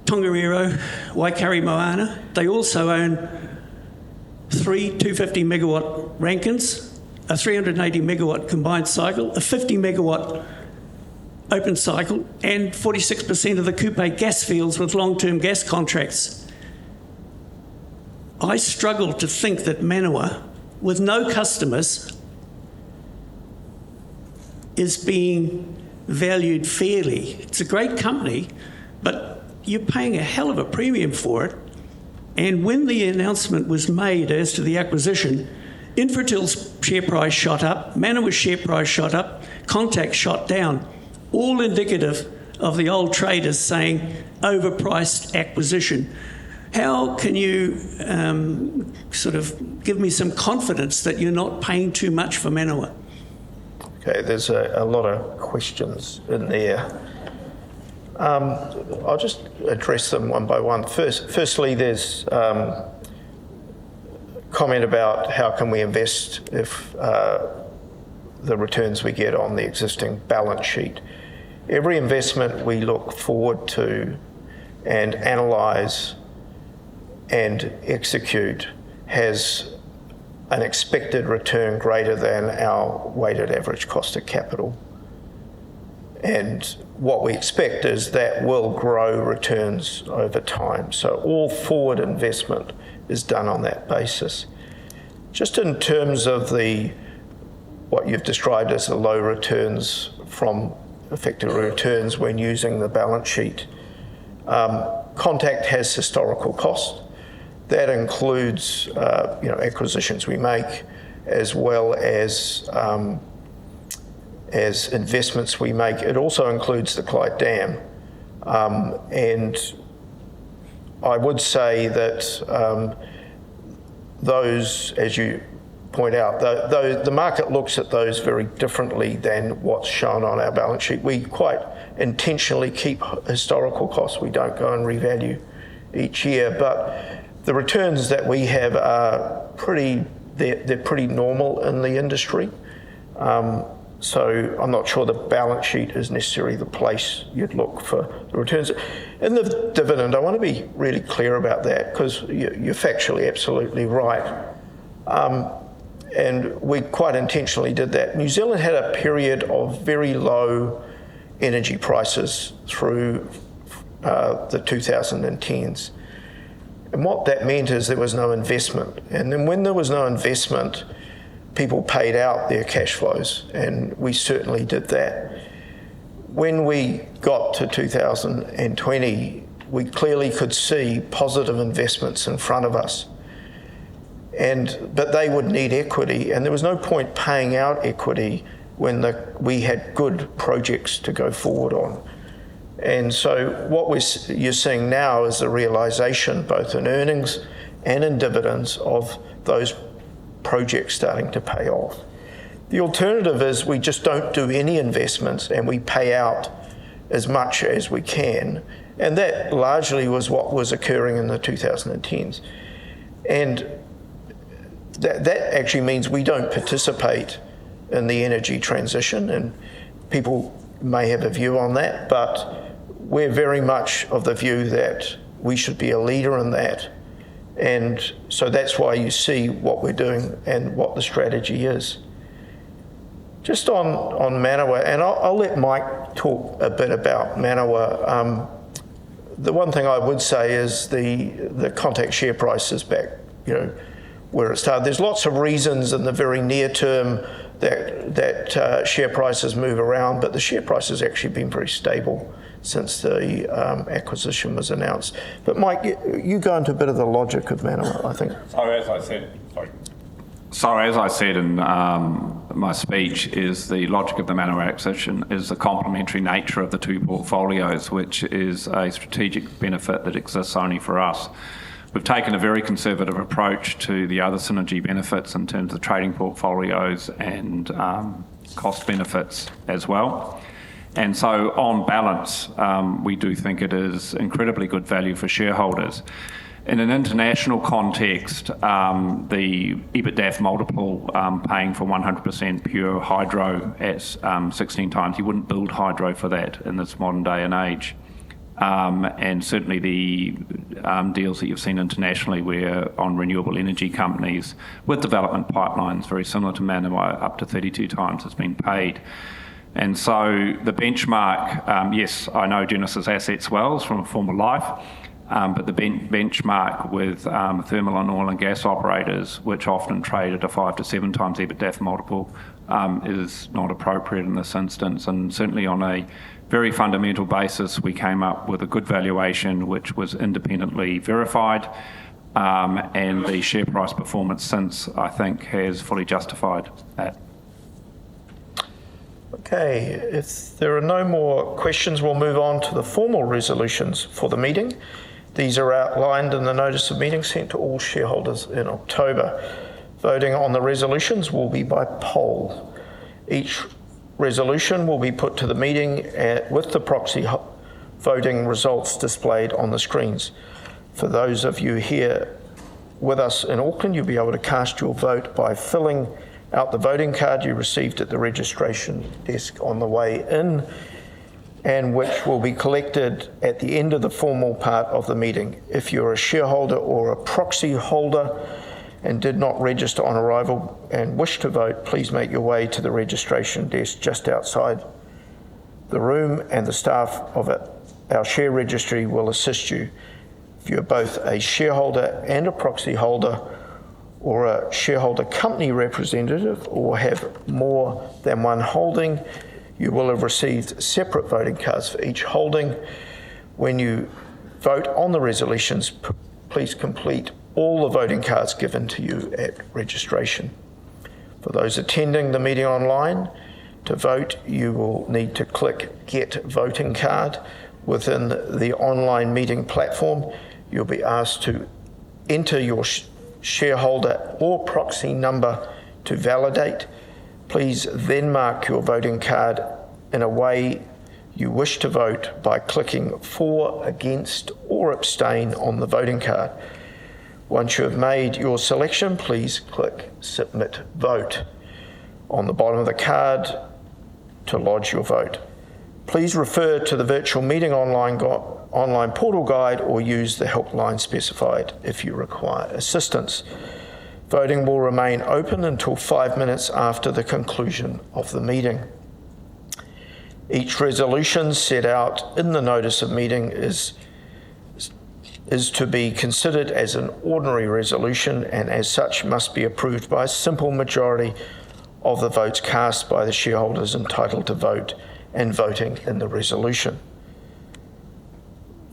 F: Tongariro, Waikari Moana. They also own 3 250 megawatt Rankins, a 380 megawatt combined cycle, a 50 megawatt open cycle, and 46% of the Kupe gas fields with long-term gas contracts. I struggle to think that Manawa, with no customers, is being valued fairly. It's a great company, but you're paying a hell of a premium for it. And when the announcement was made as to the acquisition, Infratil's share price shot up, Manawa's share price shot up, Contact shot down, all indicative of the old traders saying overpriced acquisition. How can you sort of give me some confidence that you're not paying too much for Manawa?
C: Okay, there's a lot of questions in there. I'll just address them one by one. Firstly, there's comment about how can we invest if the returns we get on the existing balance sheet. Every investment we look forward to and analyse and execute has an expected return greater than our weighted average cost of capital. And what we expect is that will grow returns over time. So all forward investment is done on that basis. Just in terms of what you've described as the low returns from effective returns when using the balance sheet, Contact has historical cost. That includes acquisitions we make, as well as investments we make. It also includes the Clyde Dam. And I would say that those, as you point out, the market looks at those very differently than what's shown on our balance sheet. We quite intentionally keep historical costs. We don't go and revalue each year, but the returns that we have are they're pretty normal in the industry. So I'm not sure the balance sheet is necessarily the place you'd look for the returns. In the dividend, I want to be really clear about that, because you're factually absolutely right. And we quite intentionally did that. New Zealand had a period of very low energy prices through the 2010s. And what that meant is there was no investment. And then when there was no investment, people paid out their cash flows, and we certainly did that. When we got to 2020, we clearly could see positive investments in front of us. But they would need equity, and there was no point paying out equity when we had good projects to go forward on. And so what you're seeing now is the realisation, both in earnings and in dividends, of those projects starting to pay off. The alternative is we just don't do any investments and we pay out as much as we can. And that largely was what was occurring in the 2010s. And that actually means we don't participate in the energy transition, and people may have a view on that, but we're very much of the view that we should be a leader in that. And so that's why you see what we're doing and what the strategy is. Just on Manawa, and I'll let Mike talk a bit about Manawa. The one thing I would say is the Contact share price is back, where it started. There's lots of reasons in the very near term that share prices move around, but the share price has actually been very stable since the acquisition was announced. But Mike, you go into a bit of the logic of Manawa, I think.
G: So as I said in my speech, is the logic of the Manawa acquisition is the complementary nature of the two portfolios, which is a strategic benefit that exists only for us. We've taken a very conservative approach to the other synergy benefits in terms of trading portfolios and cost benefits as well. And so on balance, we do think it is incredibly good value for shareholders. In an international context, the EBITDAF multiple paying for 100% pure hydro at 16 times, you wouldn't build hydro for that in this modern day and age. And certainly the deals that you've seen internationally where on renewable energy companies with development pipelines very similar to Manawa, up to 32 times has been paid. And so the benchmark, yes, I know Genesis Assets Wells from a former life, but the benchmark with thermal and oil and gas operators, which often trade at a 5 to 7 times EBITDAF multiple, is not appropriate in this instance. And certainly on a very fundamental basis, we came up with a good valuation, which was independently verified, and the share price performance since, I think, has fully justified that.
C: Okay, if there are no more questions, we'll move on to the formal resolutions for the meeting. These are outlined in the notice of meeting sent to all shareholders in October. Voting on the resolutions will be by poll. Each resolution will be put to the meeting with the proxy voting results displayed on the screens. For those of you here with us in Auckland, you'll be able to cast your vote by filling out the voting card you received at the registration desk on the way in, and which will be collected at the end of the formal part of the meeting. If you're a shareholder or a proxy holder and did not register on arrival and wish to vote, please make your way to the registration desk just outside the room, and the staff of our share registry will assist you. If you're both a shareholder and a proxy holder, or a shareholder company representative, or have more than one holding, you will have received separate voting cards for each holding. When you vote on the resolutions, please complete all the voting cards given to you at registration. For those attending the meeting online, to vote, you will need to click Get Voting Card within the online meeting platform. You'll be asked to enter your shareholder or proxy number to validate. Please then mark your voting card in a way you wish to vote by clicking For, Against, or Abstain on the voting card. Once you have made your selection, please click Submit Vote on the bottom of the card to lodge your vote. Please refer to the virtual meeting online portal guide or use the helpline specified if you require assistance. Voting will remain open until 5 minutes after the conclusion of the meeting. Each resolution set out in the notice of meeting is to be considered as an ordinary resolution, and as such must be approved by a simple majority of the votes cast by the shareholders entitled to vote and voting in the resolution.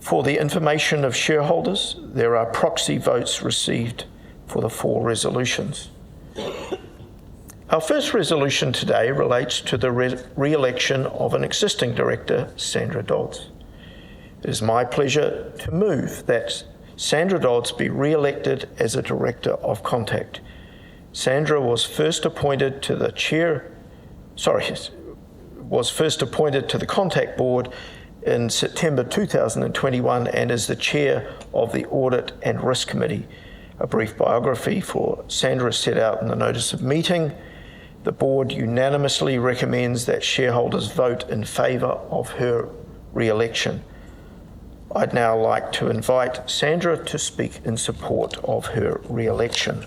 C: For the information of shareholders, there are proxy votes received for the 4 resolutions. Our first resolution today relates to the re-election of an existing director, Sandra Dodds. It is my pleasure to move that Sandra Dodds be re-elected as a director of Contact. Sandra was first appointed to the Contact board in September 2021 and is the chair of the Audit and Risk Committee. A brief biography for Sandra is set out in the notice of meeting. The board unanimously recommends that shareholders vote in favour of her re-election. I'd now like to invite Sandra to speak in support of her re-election.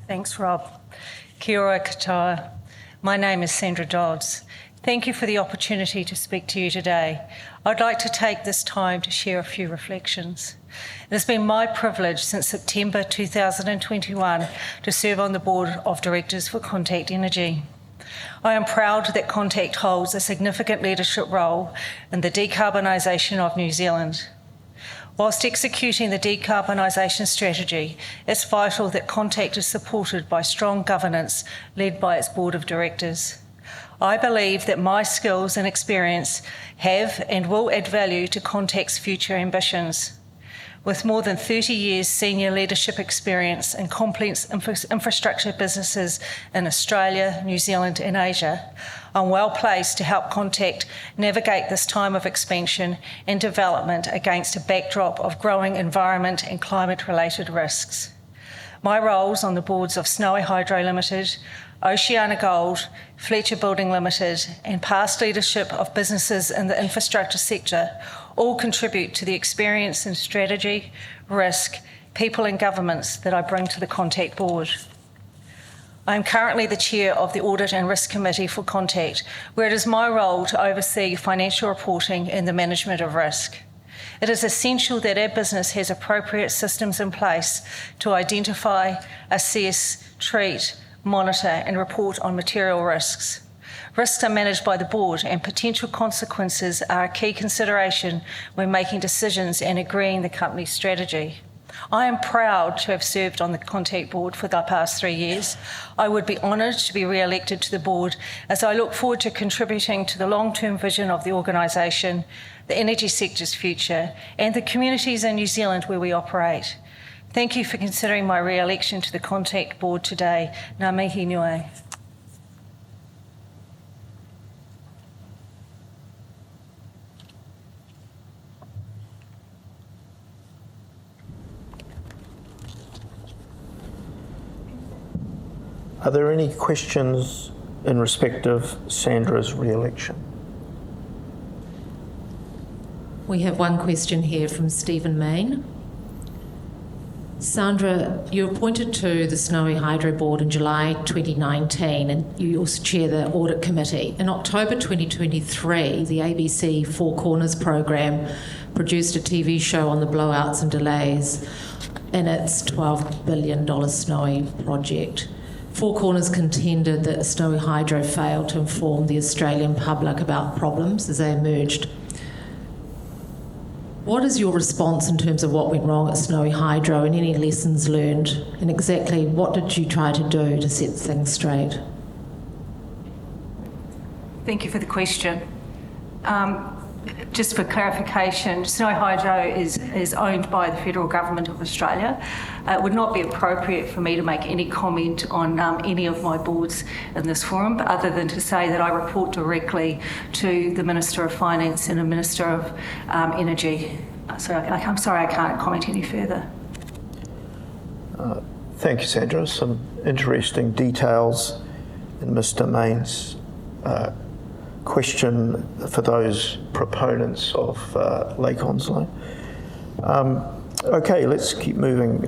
H: Thanks, Rob. Kia ora katoa. My name is Sandra Dodds. Thank you for the opportunity to speak to you today. I'd like to take this time to share a few reflections. It has been my privilege since September 2021 to serve on the board of directors for Contact Energy. I am proud that Contact holds a significant leadership role in the decarbonisation of New Zealand. Whilst executing the decarbonisation strategy, it's vital that Contact is supported by strong governance led by its board of directors. I believe that my skills and experience have and will add value to Contact's future ambitions. With more than 30 years senior leadership experience in complex infrastructure businesses in Australia, New Zealand and Asia, I'm well placed to help Contact navigate this time of expansion and development against a backdrop of growing environment and climate-related risks. My roles on the boards of Snowy Hydro Limited, Oceana Gold, Fletcher Building Limited and past leadership of businesses in the infrastructure sector all contribute to the experience in strategy, risk, people and governance that I bring to the Contact board. I am currently the chair of the Audit and Risk Committee for Contact, where it is my role to oversee financial reporting and the management of risk. It is essential that our business has appropriate systems in place to identify, assess, treat, monitor and report on material risks. Risks are managed by the board and potential consequences are a key consideration when making decisions and agreeing the company's strategy. I am proud to have served on the Contact board for the past 3 years. I would be honoured to be re-elected to the board as I look forward to contributing to the long-term vision of the organisation, the energy sector's future and the communities in New Zealand where we operate. Thank you for considering my re-election to the Contact board today. Ngā mihi nui.
C: Are there any questions in respect of Sandra's re-election?
I: We have one question here from Stephen Main. Sandra, you were appointed to the Snowy Hydro Board in July 2019 and you also chair the Audit Committee. In October 2023, the ABC Four Corners program produced a TV show on the blowouts and delays in its $12 billion Snowy project. Four Corners contended that Snowy Hydro failed to inform the Australian public about problems as they emerged. What is your response in terms of what went wrong at Snowy Hydro and any lessons learned, and exactly what did you try to do to set things straight?
H: Thank you for the question. Just for clarification, Snowy Hydro is owned by the Federal Government of Australia. It would not be appropriate for me to make any comment on any of my boards in this forum, other than to say that I report directly to the Minister of Finance and the Minister of Energy. So I'm sorry I can't comment any further.
C: Thank you, Sandra. Some interesting details in Mr. Main's question for those proponents of Lake Onslow. Okay, let's keep moving.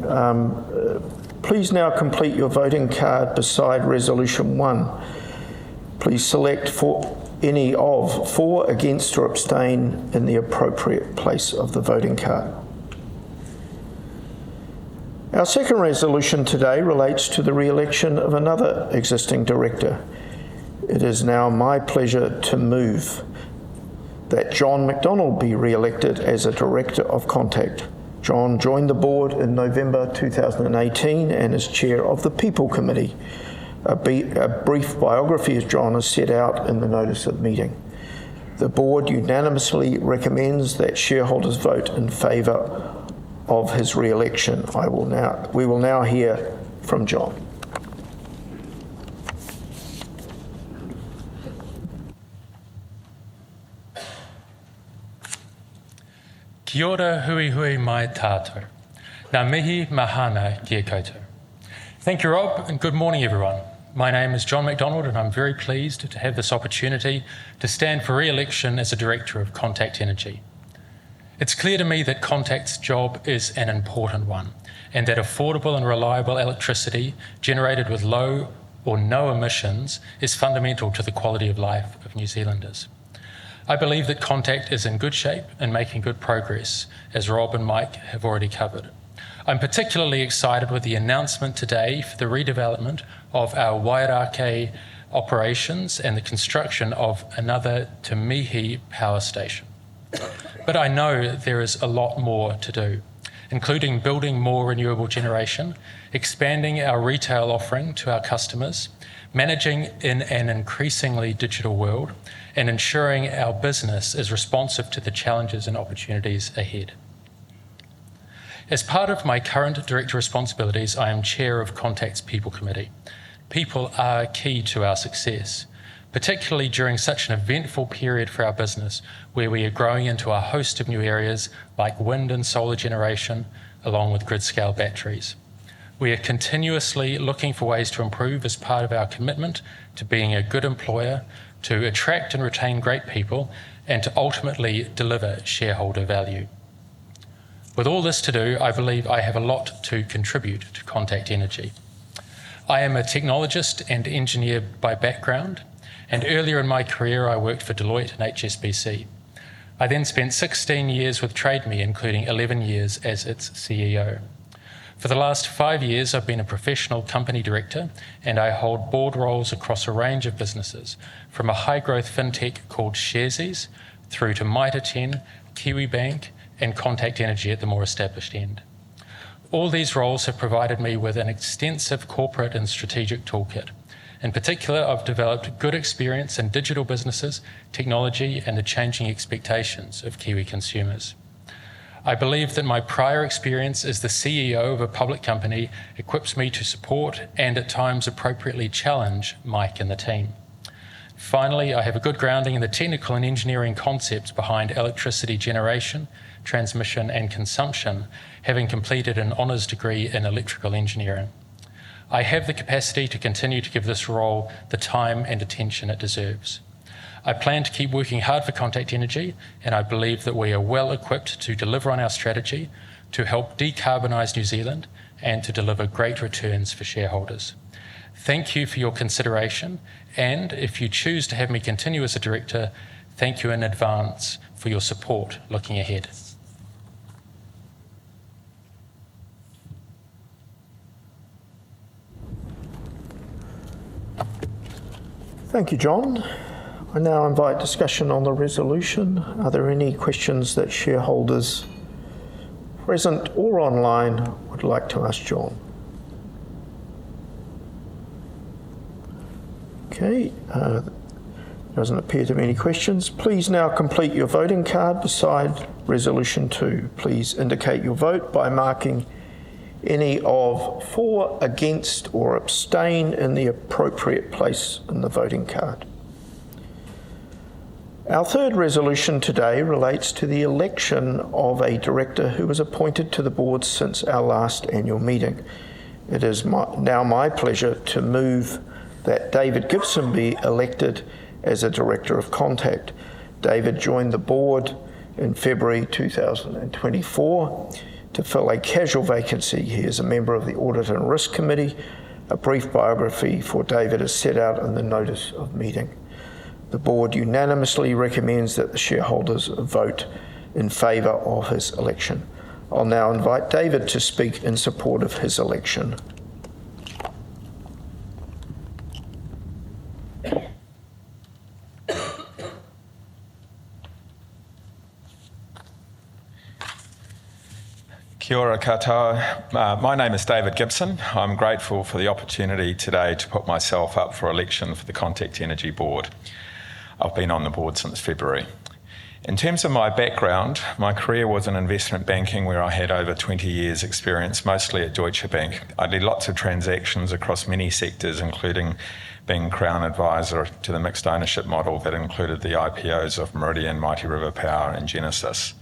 C: Please now complete your voting card beside Resolution 1. Please select for any of for, against or abstain in the appropriate place of the voting card. Our second resolution today relates to the re-election of another existing director. It is now my pleasure to move that John McDonald be re-elected as a director of Contact. John joined the board in November 2018 and is chair of the People Committee. A brief biography of John is set out in the notice of meeting. The board unanimously recommends that shareholders vote in favour of his re-election. We will now hear from John.
J: Kia ora hui hui mai tātou. Ngā mihi mahana kia koutou. Thank you, Rob, and good morning, everyone. My name is John MacDonald, and I'm very pleased to have this opportunity to stand for re-election as a Director of Contact Energy. It's clear to me that Contact's job is an important one, and that affordable and reliable electricity generated with low or no emissions is fundamental to the quality of life of New Zealanders. I believe that Contact is in good shape and making good progress, as Rob and Mike have already covered. I'm particularly excited with the announcement today for the redevelopment of our Wairakei operations and the construction of another Te Mihi power station. But I know there is a lot more to do, including building more renewable generation, expanding our retail offering to our customers, managing in an increasingly digital world, and ensuring our business is responsive to the challenges and opportunities ahead. As part of my current director responsibilities, I am chair of Contact's People Committee. People are key to our success, particularly during such an eventful period for our business, where we are growing into a host of new areas like wind and solar generation, along with grid-scale batteries. We are continuously looking for ways to improve as part of our commitment to being a good employer, to attract and retain great people, and to ultimately deliver shareholder value. With all this to do, I believe I have a lot to contribute to Contact Energy. I am a technologist and engineer by background, and earlier in my career I worked for Deloitte and HSBC. I then spent 16 years with Trade Me, including 11 years as its CEO. For the last 5 years, I've been a professional company director, and I hold board roles across a range of businesses, from a high-growth fintech called Sharesies, through to Mitre 10, Kiwibank, and Contact Energy at the more established end. All these roles have provided me with an extensive corporate and strategic toolkit. In particular, I've developed good experience in digital businesses, technology, and the changing expectations of Kiwi consumers. I believe that my prior experience as the CEO of a public company equips me to support and at times appropriately challenge Mike and the team. Finally, I have a good grounding in the technical and engineering concepts behind electricity generation, transmission and consumption, having completed an honours degree in electrical engineering. I have the capacity to continue to give this role the time and attention it deserves. I plan to keep working hard for Contact Energy, and I believe that we are well equipped to deliver on our strategy, to help decarbonise New Zealand, and to deliver great returns for shareholders. Thank you for your consideration, and if you choose to have me continue as a director, thank you in advance for your support looking ahead.
C: Thank you, John. I now invite discussion on the resolution. Are there any questions that shareholders present or online would like to ask John? Okay, doesn't appear to be any questions. Please now complete your voting card beside Resolution 2. Please indicate your vote by marking any of for, against, or abstain in the appropriate place in the voting card. Our third resolution today relates to the election of a director who was appointed to the board since our last annual meeting. It is now my pleasure to move that David Gibson be elected as a director of Contact. David joined the board in February 2024 to fill a casual vacancy. He is a member of the Audit and Risk Committee. A brief biography for David is set out in the notice of meeting. The board unanimously recommends that the shareholders vote in favour of his election. I'll now invite David to speak in support of his election.
K: Kia ora katoa. My name is David Gibson. I'm grateful for the opportunity today to put myself up for election for the Contact Energy Board. I've been on the board since February. In terms of my background, my career was in investment banking where I had over 20 years experience, mostly at Deutsche Bank. I did lots of transactions across many sectors, including being Crown advisor to the mixed ownership model that included the IPOs of Meridian, Mighty River Power and Genesis.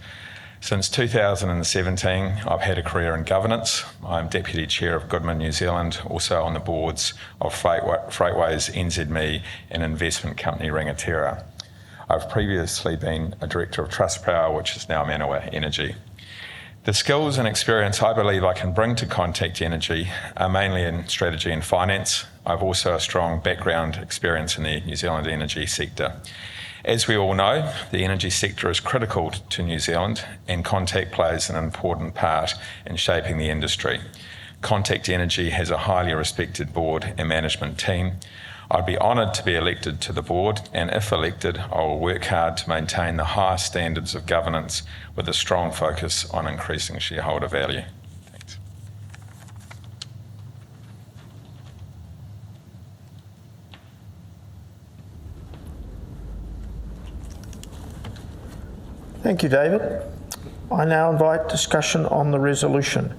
K: Since 2017, I've had a career in governance. I'm Deputy Chair of Goodman New Zealand, also on the boards of Freightways NZME and investment company Rangatira. I've previously been a Director of Trustpower, which is now Manawa Energy. The skills and experience I believe I can bring to Contact Energy are mainly in strategy and finance. I've also a strong background experience in the New Zealand energy sector. As we all know, the energy sector is critical to New Zealand, and Contact plays an important part in shaping the industry. Contact Energy has a highly respected board and management team. I'd be honoured to be elected to the board, and if elected, I will work hard to maintain the highest standards of governance with a strong focus on increasing shareholder value. Thanks.
C: Thank you, David. I now invite discussion on the resolution.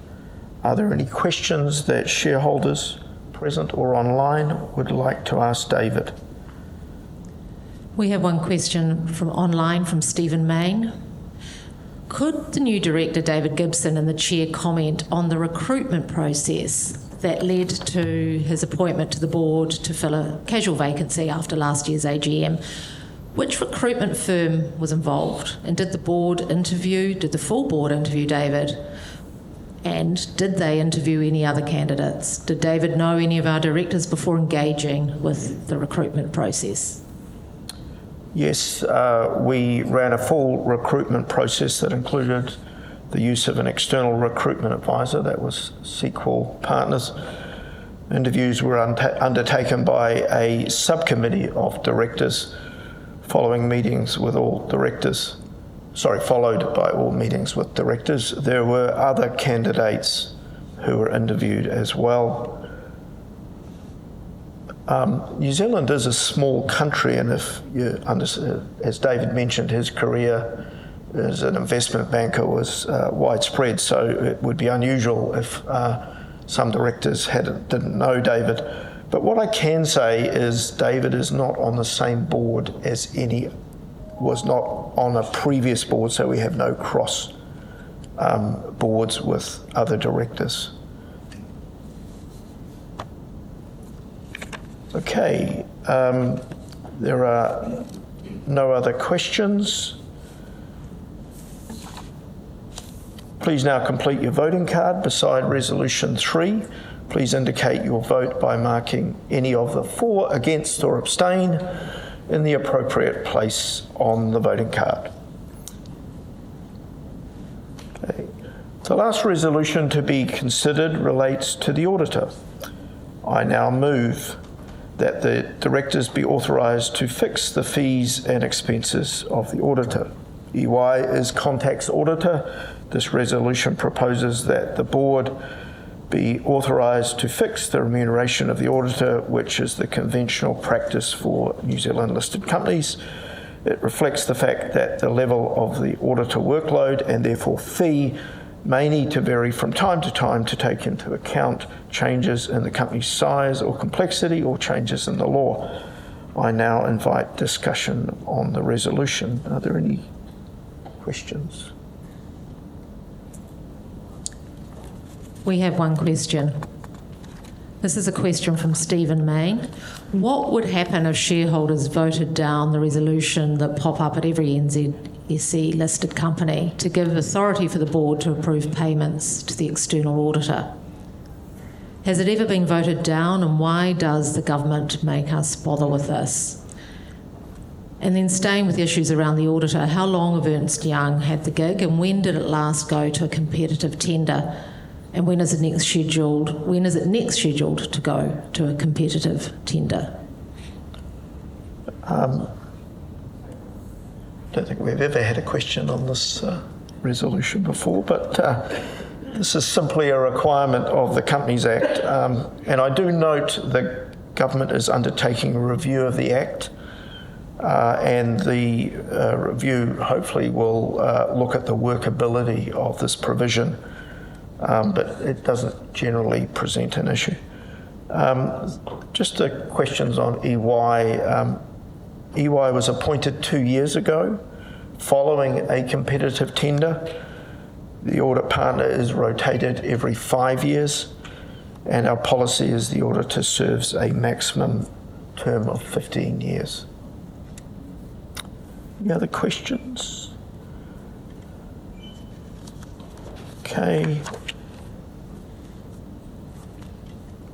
C: Are there any questions that shareholders present or online would like to ask David?
I: We have one question from online from Stephen Main. Could the new director, David Gibson, and the chair comment on the recruitment process that led to his appointment to the board to fill a casual vacancy after last year's AGM? Which recruitment firm was involved? And did the full board interview David? And did they interview any other candidates? Did David know any of our directors before engaging with the recruitment process?
C: Yes, we ran a full recruitment process that included the use of an external recruitment advisor, that was Sequel Partners. Interviews were undertaken by a subcommittee of directors followed by all meetings with directors. There were other candidates who were interviewed as well. New Zealand is a small country, and if you understand, as David mentioned, his career as an investment banker was widespread, so it would be unusual if some directors didn't know David. But what I can say is David is not on the same board as was not on a previous board, so we have no cross boards with other directors. Okay, there are no other questions. Please now complete your voting card beside Resolution 3. Please indicate your vote by marking any of the for, against or abstain in the appropriate place on the voting card. Okay. The last resolution to be considered relates to the auditor. I now move that the directors be authorised to fix the fees and expenses of the auditor. EY is Contact's auditor. This resolution proposes that the board be authorised to fix the remuneration of the auditor, which is the conventional practice for New Zealand listed companies. It reflects the fact that the level of the auditor workload and therefore fee may need to vary from time to time to take into account changes in the company's size or complexity or changes in the law. I now invite discussion on the resolution. Are there any questions?
I: We have one question. This is a question from Stephen Main. What would happen if shareholders voted down the resolution that pop up at every NZSE listed company to give authority for the board to approve payments to the external auditor? Has it ever been voted down, and why does the government make us bother with this? And then staying with issues around the auditor, how long have Ernst Young had the gig, and when did it last go to a competitive tender? And when is it next scheduled to go to a competitive tender?
C: I don't think we've ever had a question on this resolution before, but this is simply a requirement of the Companies Act. And I do note the government is undertaking a review of the Act, and the review hopefully will look at the workability of this provision. But it doesn't generally present an issue. Just the questions on EY. EY was appointed 2 years ago following a competitive tender. The audit partner is rotated every 5 years, and our policy is the auditor serves a maximum term of 15 years. Any other questions? Okay.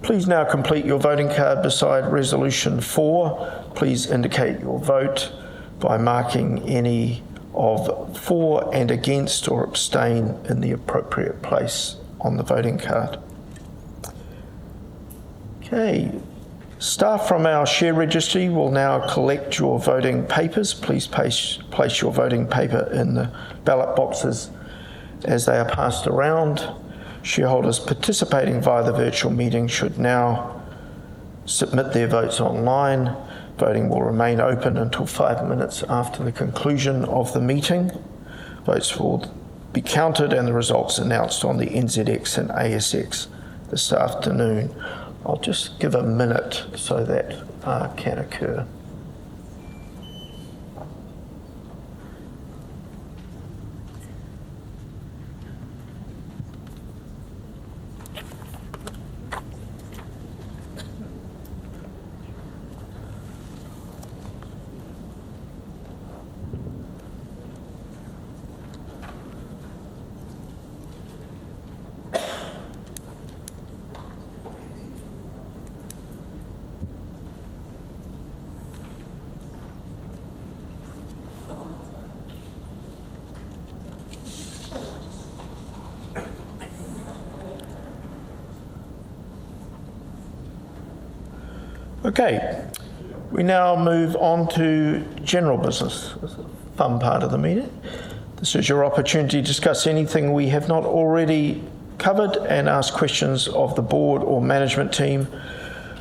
C: Please now complete your voting card beside Resolution 4. Please indicate your vote by marking any of for and against or abstain in the appropriate place on the voting card. Okay. Staff from our share registry will now collect your voting papers. Please place your voting paper in the ballot boxes as they are passed around. Shareholders participating via the virtual meeting should now submit their votes online. Voting will remain open until 5 minutes after the conclusion of the meeting. Votes will be counted and the results announced on the NZX and ASX this afternoon. I'll just give a minute so that can occur. Okay, we now move on to general business, the fun part of the meeting. This is your opportunity to discuss anything we have not already covered and ask questions of the board or management team.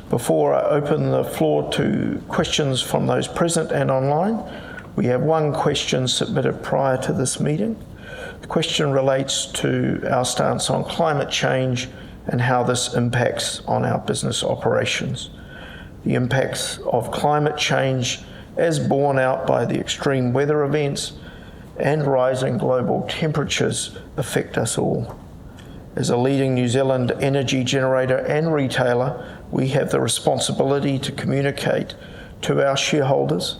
C: Before I open the floor to questions from those present and online, we have one question submitted prior to this meeting. The question relates to our stance on climate change and how this impacts on our business operations. The impacts of climate change as borne out by the extreme weather events and rising global temperatures affect us all. As a leading New Zealand energy generator and retailer, we have the responsibility to communicate to our shareholders,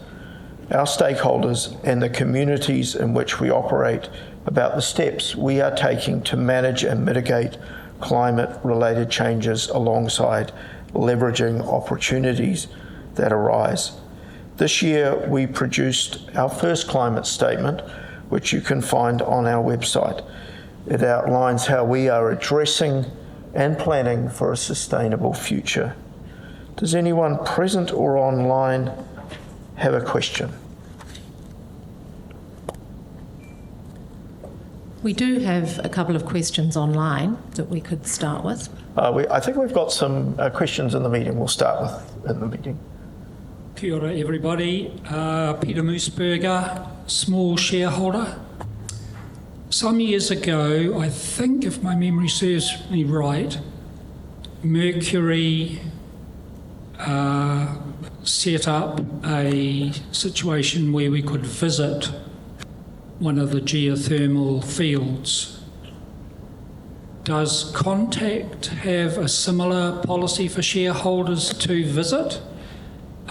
C: our stakeholders, and the communities in which we operate about the steps we are taking to manage and mitigate climate-related changes alongside leveraging opportunities that arise. This year, we produced our first climate statement, which you can find on our website. It outlines how we are addressing and planning for a sustainable future. Does anyone present or online have a question?
I: We do have a couple of questions online that we could start with.
C: I think we've got some questions in the meeting. We'll start with in the meeting.
L: Kia ora everybody. Peter Moosberger, small shareholder. Some years ago, I think if my memory serves me right, Mercury set up a situation where we could visit one of the geothermal fields. Does Contact have a similar policy for shareholders to visit?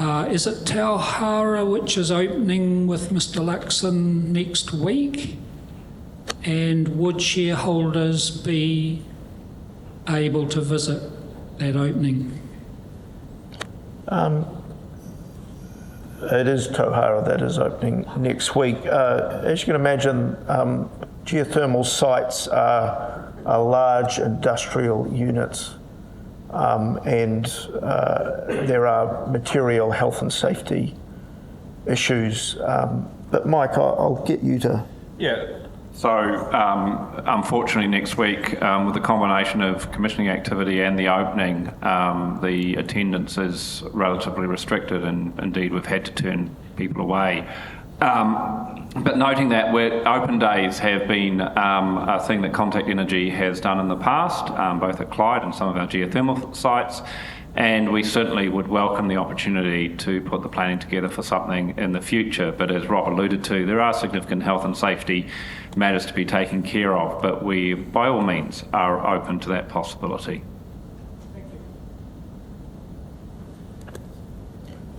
L: Is it Tauhara, which is opening with Mr. Luxon next week? And would shareholders be able to visit that opening?
C: It is Tauhara that is opening next week. As you can imagine, geothermal sites are large industrial units, and there are material health and safety issues. But Mike, I'll get you to...
G: Yeah. So unfortunately next week, with the combination of commissioning activity and the opening, the attendance is relatively restricted, and indeed we've had to turn people away. But noting that open days have been a thing that Contact Energy has done in the past, both at Clyde and some of our geothermal sites, and we certainly would welcome the opportunity to put the planning together for something in the future. But as Rob alluded to, there are significant health and safety matters to be taken care of, but we, by all means, are open to that possibility.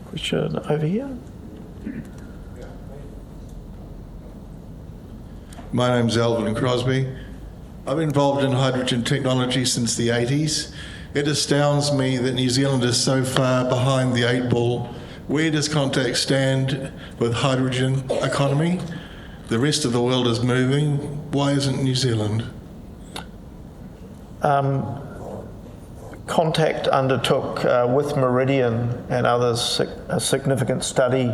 C: Question over here.
M: My name's Alvin Crosby. I've been involved in hydrogen technology since the 80s. It astounds me that New Zealand is so far behind the 8 ball. Where does Contact stand with hydrogen economy? The rest of the world is moving. Why isn't New Zealand?
C: Contact undertook with Meridian and others a significant study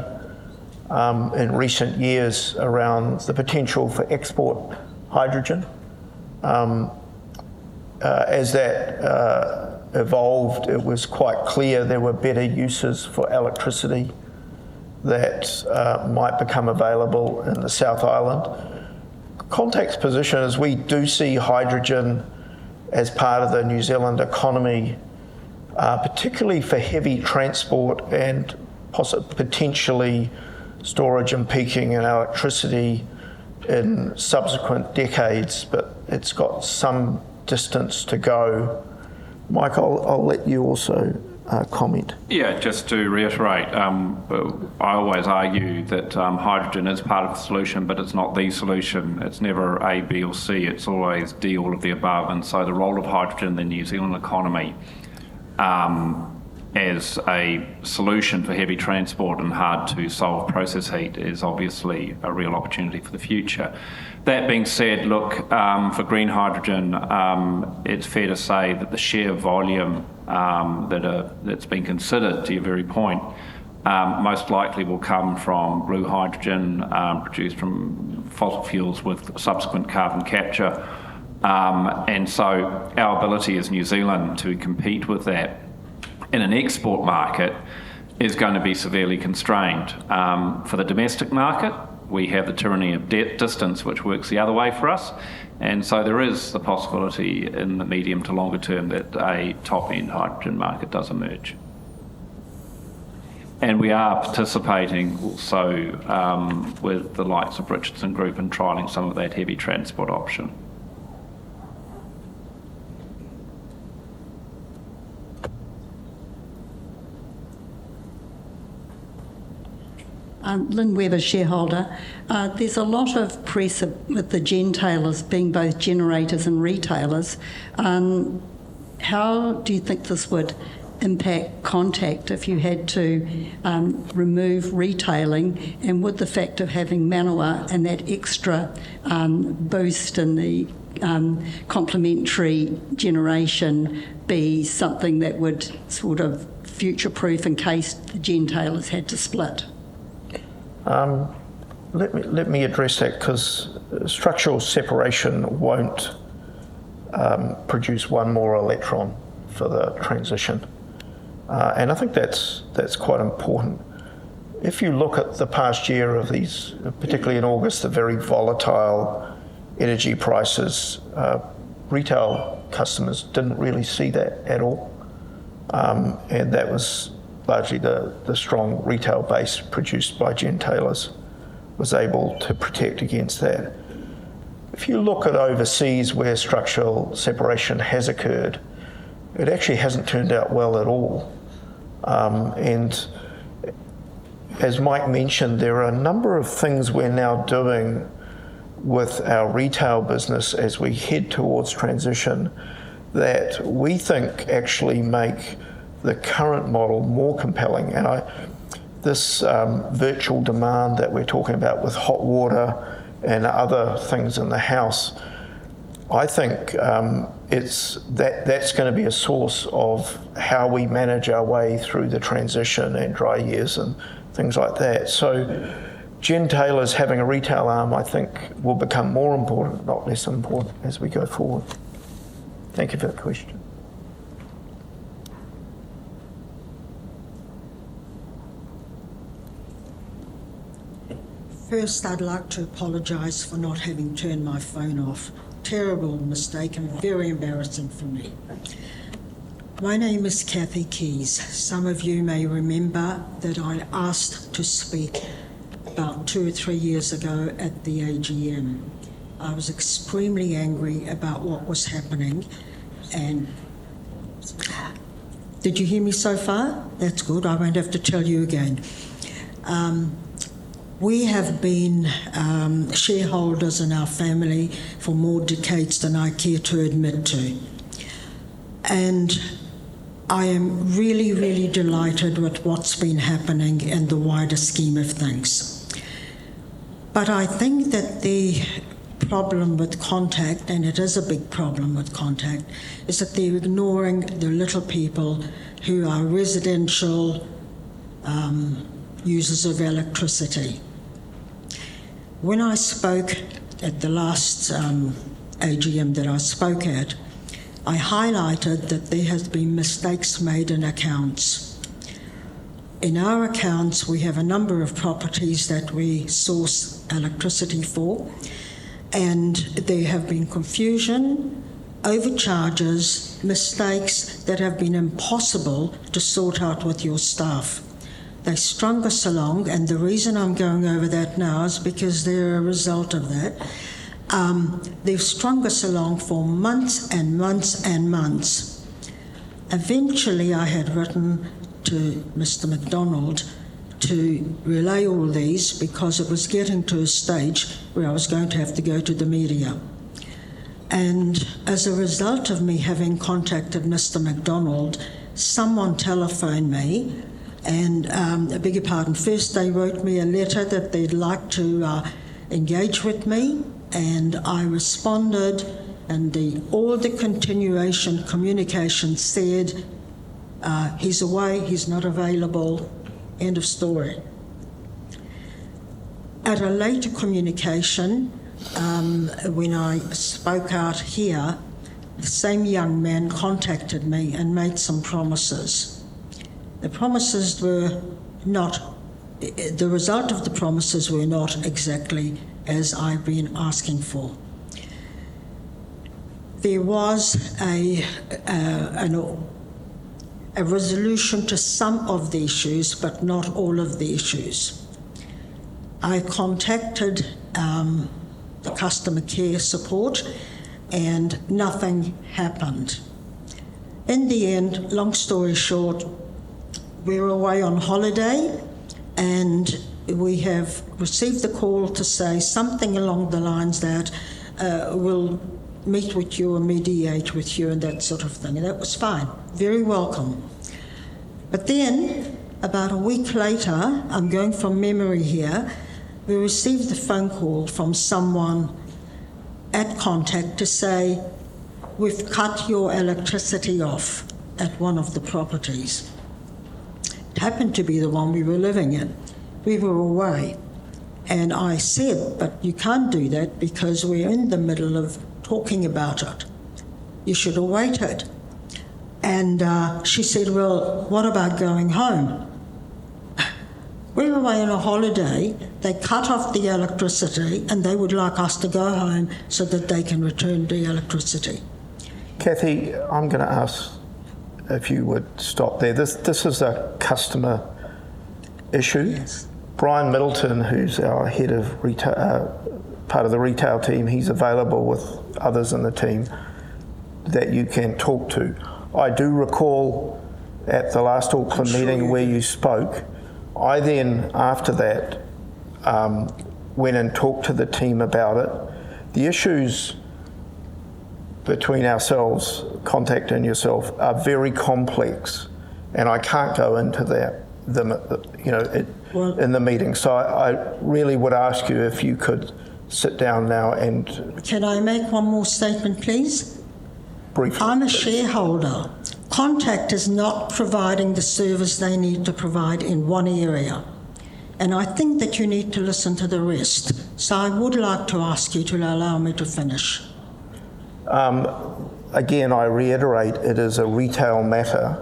C: in recent years around the potential for export hydrogen. As that evolved, it was quite clear there were better uses for electricity that might become available in the South Island. Contact's position is we do see hydrogen as part of the New Zealand economy, particularly for heavy transport and potentially storage and peaking in electricity in subsequent decades, but it's got some distance to go. Mike, I'll let you also comment.
G: Yeah, just to reiterate, I always argue that hydrogen is part of the solution, but it's not the solution. It's never A, B or C, it's always D, all of the above. And so the role of hydrogen in the New Zealand economy as a solution for heavy transport and hard to solve process heat is obviously a real opportunity for the future. That being said, look, for green hydrogen, it's fair to say that the sheer volume that's been considered, to your very point, most likely will come from blue hydrogen produced from fossil fuels with subsequent carbon capture. And so our ability as New Zealand to compete with that in an export market is going to be severely constrained. For the domestic market, we have the tyranny of distance, which works the other way for us. And so there is the possibility in the medium to longer term that a top-end hydrogen market does emerge. And we are participating also with the likes of Richardson Group in trialling some of that heavy transport option.
N: Lynn Weber, shareholder. There's a lot of press with the gentailers being both generators and retailers. How do you think this would impact Contact if you had to remove retailing, and would the fact of having Manawa and that extra boost in the complementary generation be something that would sort of future-proof in case the gentailers had to split?
C: Let me address that, because structural separation won't produce one more electron for the transition, and I think that's quite important. If you look at the past year of these, particularly in August, the very volatile energy prices, retail customers didn't really see that at all, and that was largely the strong retail base produced by gentailers was able to protect against that. If you look at overseas where structural separation has occurred, it actually hasn't turned out well at all. And as Mike mentioned, there are a number of things we're now doing with our retail business as we head towards transition that we think actually make the current model more compelling. And this virtual demand that we're talking about with hot water and other things in the house, I think that's going to be a source of how we manage our way through the transition and dry years and things like that. So gentailers having a retail arm, I think, will become more important, not less important, as we go forward. Thank you for the question.
O: First, I'd like to apologise for not having turned my phone off. Terrible mistake and very embarrassing for me. My name is Kathy Keys. Some of you may remember that I asked to speak about 2 or 3 years ago at the AGM. I was extremely angry about what was happening, and did you hear me so far? That's good, I won't have to tell you again. We have been shareholders in our family for more decades than I care to admit to. And I am really, really delighted with what's been happening in the wider scheme of things. But I think that the problem with Contact, and it is a big problem with Contact, is that they're ignoring the little people who are residential users of electricity. When I spoke at the last AGM that I spoke at, I highlighted that there has been mistakes made in accounts. In our accounts, we have a number of properties that we source electricity for, and there have been confusion, overcharges, mistakes that have been impossible to sort out with your staff. They strung us along, and the reason I'm going over that now is because they're a result of that. They've strung us along for months and months and months. Eventually, I had written to Mr. MacDonald to relay all these because it was getting to a stage where I was going to have to go to the media. And as a result of me having contacted Mr. MacDonald, someone telephoned me. And I beg your pardon, first they wrote me a letter that they'd like to engage with me, and I responded, and all the continuation communication said, he's away, he's not available, end of story. At a later communication, when I spoke out here, the same young man contacted me and made some promises. The promises were not, the result of the promises were not exactly as I've been asking for. There was a resolution to some of the issues, but not all of the issues. I contacted the customer care support, and nothing happened. In the end, long story short, we were away on holiday, and we have received the call to say something along the lines that we'll meet with you or mediate with you and that sort of thing. And that was fine, very welcome. But then, about a week later, I'm going from memory here, we received a phone call from someone at Contact to say, we've cut your electricity off at one of the properties. It happened to be the one we were living in. We were away. And I said, but you can't do that because we're in the middle of talking about it. You should have waited. And she said, well, what about going home? We were away on a holiday. They cut off the electricity, and they would like us to go home so that they can return the electricity.
C: Kathy, I'm going to ask if you would stop there. This is a customer issue.
O: Yes.
C: Brian Middleton, who's our head of retail, part of the retail team, he's available with others in the team that you can talk to. I do recall at the last Auckland meeting where you spoke, I then, after that, went and talked to the team about it. The issues between ourselves, Contact and yourself, are very complex, and I can't go into that, in the meeting. So I really would ask you if you could sit down now and...
O: Can I make one more statement, please?
C: Briefly.
O: I'm a shareholder. Contact is not providing the service they need to provide in one area. And I think that you need to listen to the rest. So I would like to ask you to allow me to finish.
C: Again, I reiterate, it is a retail matter,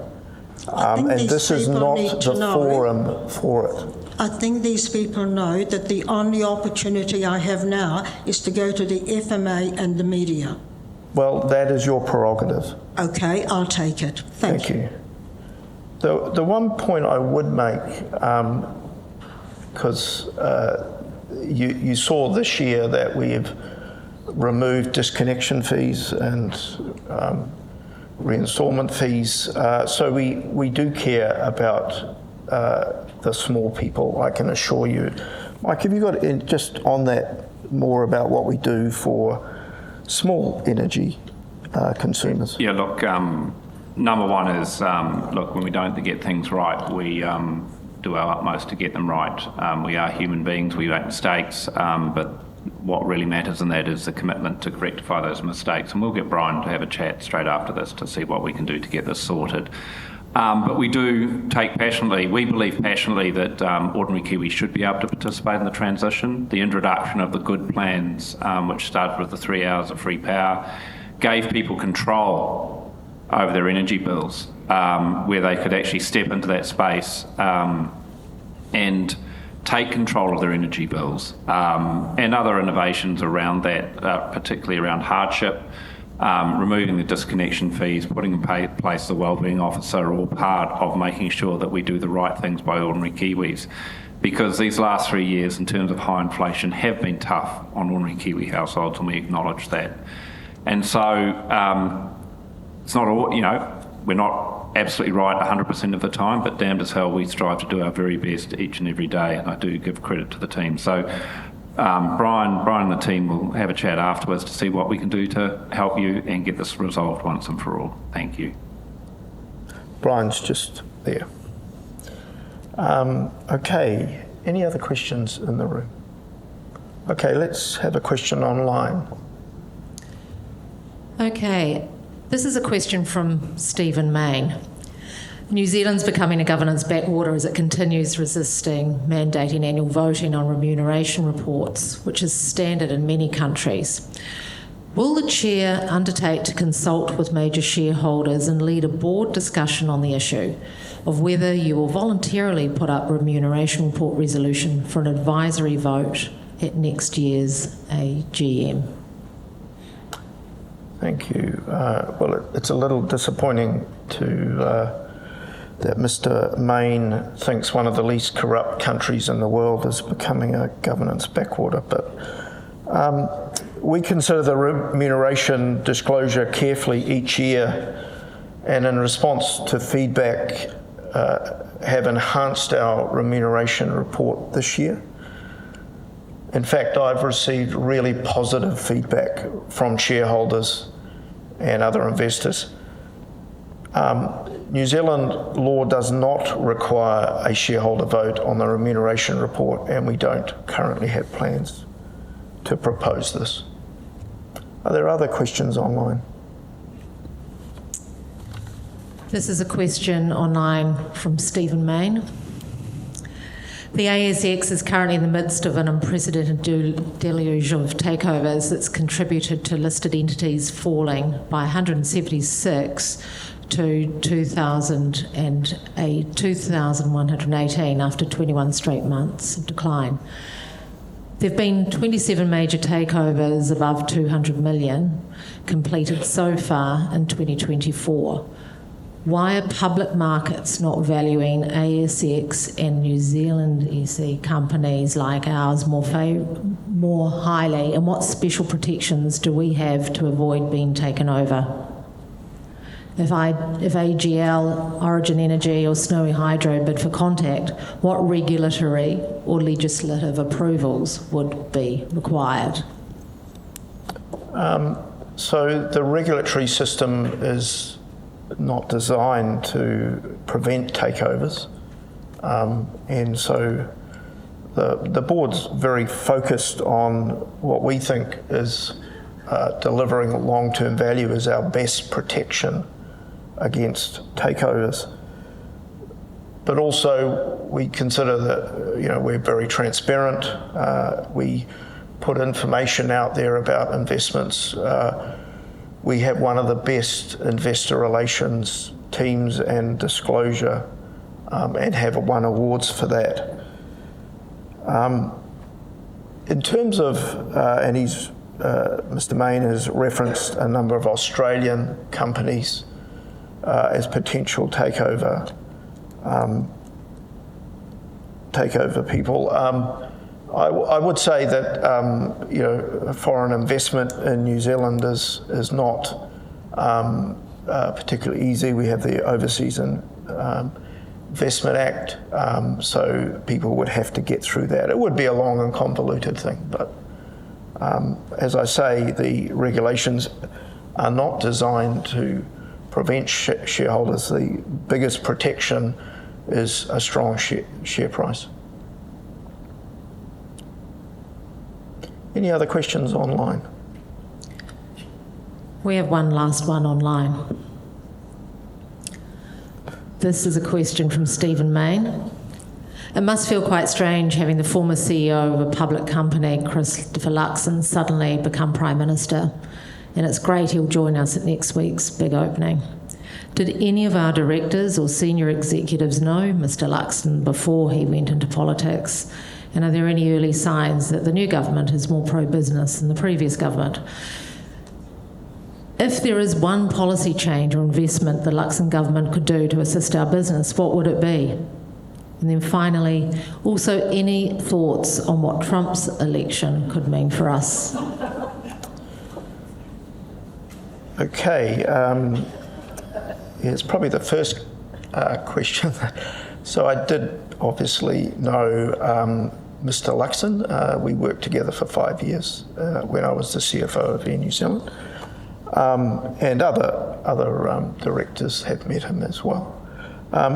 C: and this is not the forum for it.
O: I think these people know that the only opportunity I have now is to go to the FMA and the media.
C: Well, that is your prerogative.
O: Okay, I'll take it. Thank you.
C: The one point I would make, because you saw this year that we have removed disconnection fees and reinstalment fees, so we do care about the small people, I can assure you. Mike, have you got just on that more about what we do for small energy consumers?
G: Yeah, look, number one is, look, when we don't get things right, we do our utmost to get them right. We are human beings, we make mistakes, but what really matters in that is the commitment to rectify those mistakes. And we'll get Brian to have a chat straight after this to see what we can do to get this sorted. But we do we believe passionately that ordinary Kiwis should be able to participate in the transition. The introduction of the good plans, which started with the 3 hours of free power, gave people control over their energy bills, where they could actually step into that space and take control of their energy bills, and other innovations around that, particularly around hardship, removing the disconnection fees, putting in place the wellbeing officer, are all part of making sure that we do the right things by ordinary Kiwis. Because these last 3 years, in terms of high inflation, have been tough on ordinary Kiwi households, and we acknowledge that. And so it's not all, we're not absolutely right 100% of the time, but damned as hell we strive to do our very best each and every day, and I do give credit to the team. So Brian and the team will have a chat afterwards to see what we can do to help you and get this resolved once and for all. Thank you.
C: Brian's just there. Okay, any other questions in the room? Okay, let's have a question online.
I: Okay, this is a question from Stephen Main. New Zealand's becoming a governance backwater as it continues resisting mandating annual voting on remuneration reports, which is standard in many countries. Will the Chair undertake to consult with major shareholders and lead a board discussion on the issue of whether you will voluntarily put up remuneration report resolution for an advisory vote at next year's AGM?
C: Thank you. Well, it's a little disappointing that Mr. Main thinks one of the least corrupt countries in the world is becoming a governance backwater, but we consider the remuneration disclosure carefully each year, and in response to feedback have enhanced our remuneration report this year. In fact, I've received really positive feedback from shareholders and other investors. New Zealand law does not require a shareholder vote on the remuneration report, and we don't currently have plans to propose this. Are there other questions online?
I: This is a question online from Stephen Main. The ASX is currently in the midst of an unprecedented deluge of takeovers that's contributed to listed entities falling by 176 to 2,118 after 21 straight months of decline. There have been 27 major takeovers above 200 million completed so far in 2024. Why are public markets not valuing ASX and New Zealand EC companies like ours more highly, and what special protections do we have to avoid being taken over? If AGL, Origin Energy or Snowy Hydro bid for Contact, what regulatory or legislative approvals would be required?
C: So the regulatory system is not designed to prevent takeovers, and so the board's very focused on what we think is delivering long-term value as our best protection against takeovers. But also we consider that we're very transparent. We put information out there about investments. We have one of the best investor relations teams and disclosure, and have won awards for that. In terms of, and Mr. Mayne has referenced a number of Australian companies as potential takeover people. I would say that foreign investment in New Zealand is not particularly easy. We have the Overseas Investment Act, so people would have to get through that. It would be a long and convoluted thing, but as I say, the regulations are not designed to prevent shareholders. The biggest protection is a strong share price. Any other questions online?
I: We have one last one online. This is a question from Stephen Mayne. It must feel quite strange having the former CEO of a public company, Christopher Luxon, suddenly become Prime Minister, and it's great he'll join us at next week's big opening. Did any of our directors or senior executives know Mr. Luxon before he went into politics? And are there any early signs that the new government is more pro-business than the previous government? If there is one policy change or investment the Luxon government could do to assist our business, what would it be? And then finally, also any thoughts on what Trump's election could mean for us?
C: Okay, it's probably the first question. So I did obviously know Mr. Luxon. We worked together for 5 years when I was the CFO of Air New Zealand. And other directors have met him as well.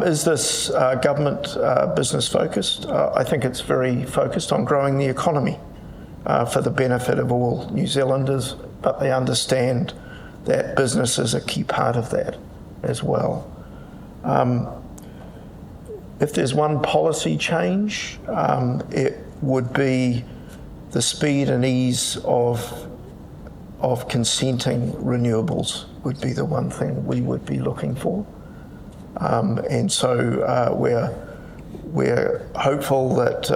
C: Is this government business focused? I think it's very focused on growing the economy for the benefit of all New Zealanders, but they understand that business is a key part of that as well. If there's one policy change, it would be the speed and ease of consenting renewables would be the one thing we would be looking for. And so we're hopeful that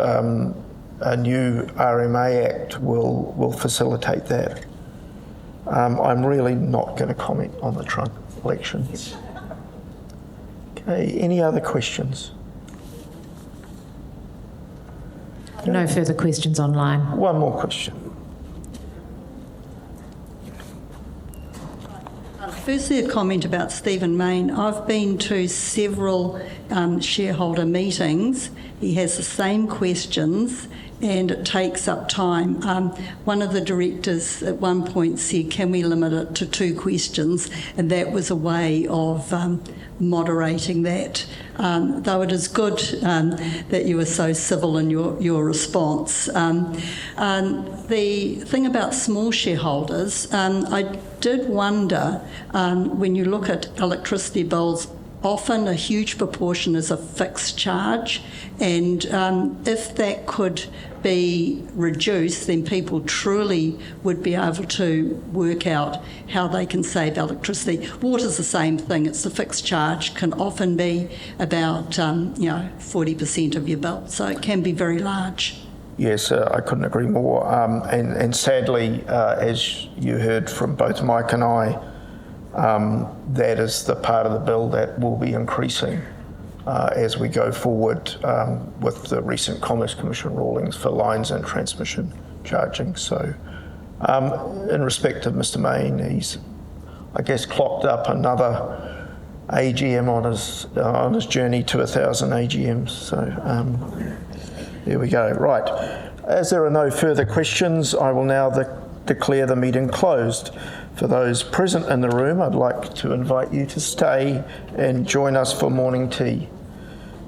C: a new RMA Act will facilitate that. I'm really not going to comment on the Trump elections. Okay, any other questions?
I: No further questions online.
C: One more question.
N: Firstly, a comment about Stephen Mayne. I've been to several shareholder meetings. He has the same questions and it takes up time. One of the directors at one point said, can we limit it to 2 questions? And that was a way of moderating that. Though it is good that you were so civil in your response. The thing about small shareholders, I did wonder, when you look at electricity bills, often a huge proportion is a fixed charge, and if that could be reduced, then people truly would be able to work out how they can save electricity. Water's the same thing. It's a fixed charge, can often be about 40% of your bill, so it can be very large.
C: Yes, I couldn't agree more. And sadly, as you heard from both Mike and I, that is the part of the bill that will be increasing as we go forward with the recent Commerce Commission rulings for lines and transmission charging. So in respect of Mr. Mayne, he's, I guess, clocked up another AGM on his journey to 1,000 AGMs. So there we go. Right. As there are no further questions, I will now declare the meeting closed. For those present in the room, I'd like to invite you to stay and join us for morning tea.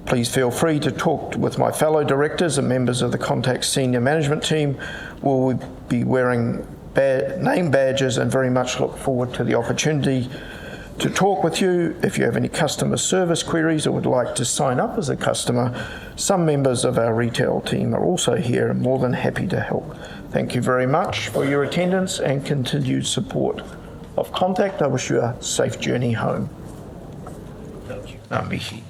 C: Please feel free to talk with my fellow directors and members of the Contact Senior Management Team. We'll be wearing name badges and very much look forward to the opportunity to talk with you. If you have any customer service queries or would like to sign up as a customer, some members of our retail team are also here and more than happy to help. Thank you very much for your attendance and continued support of Contact. I wish you a safe journey home. Thank you. Ngā mihi.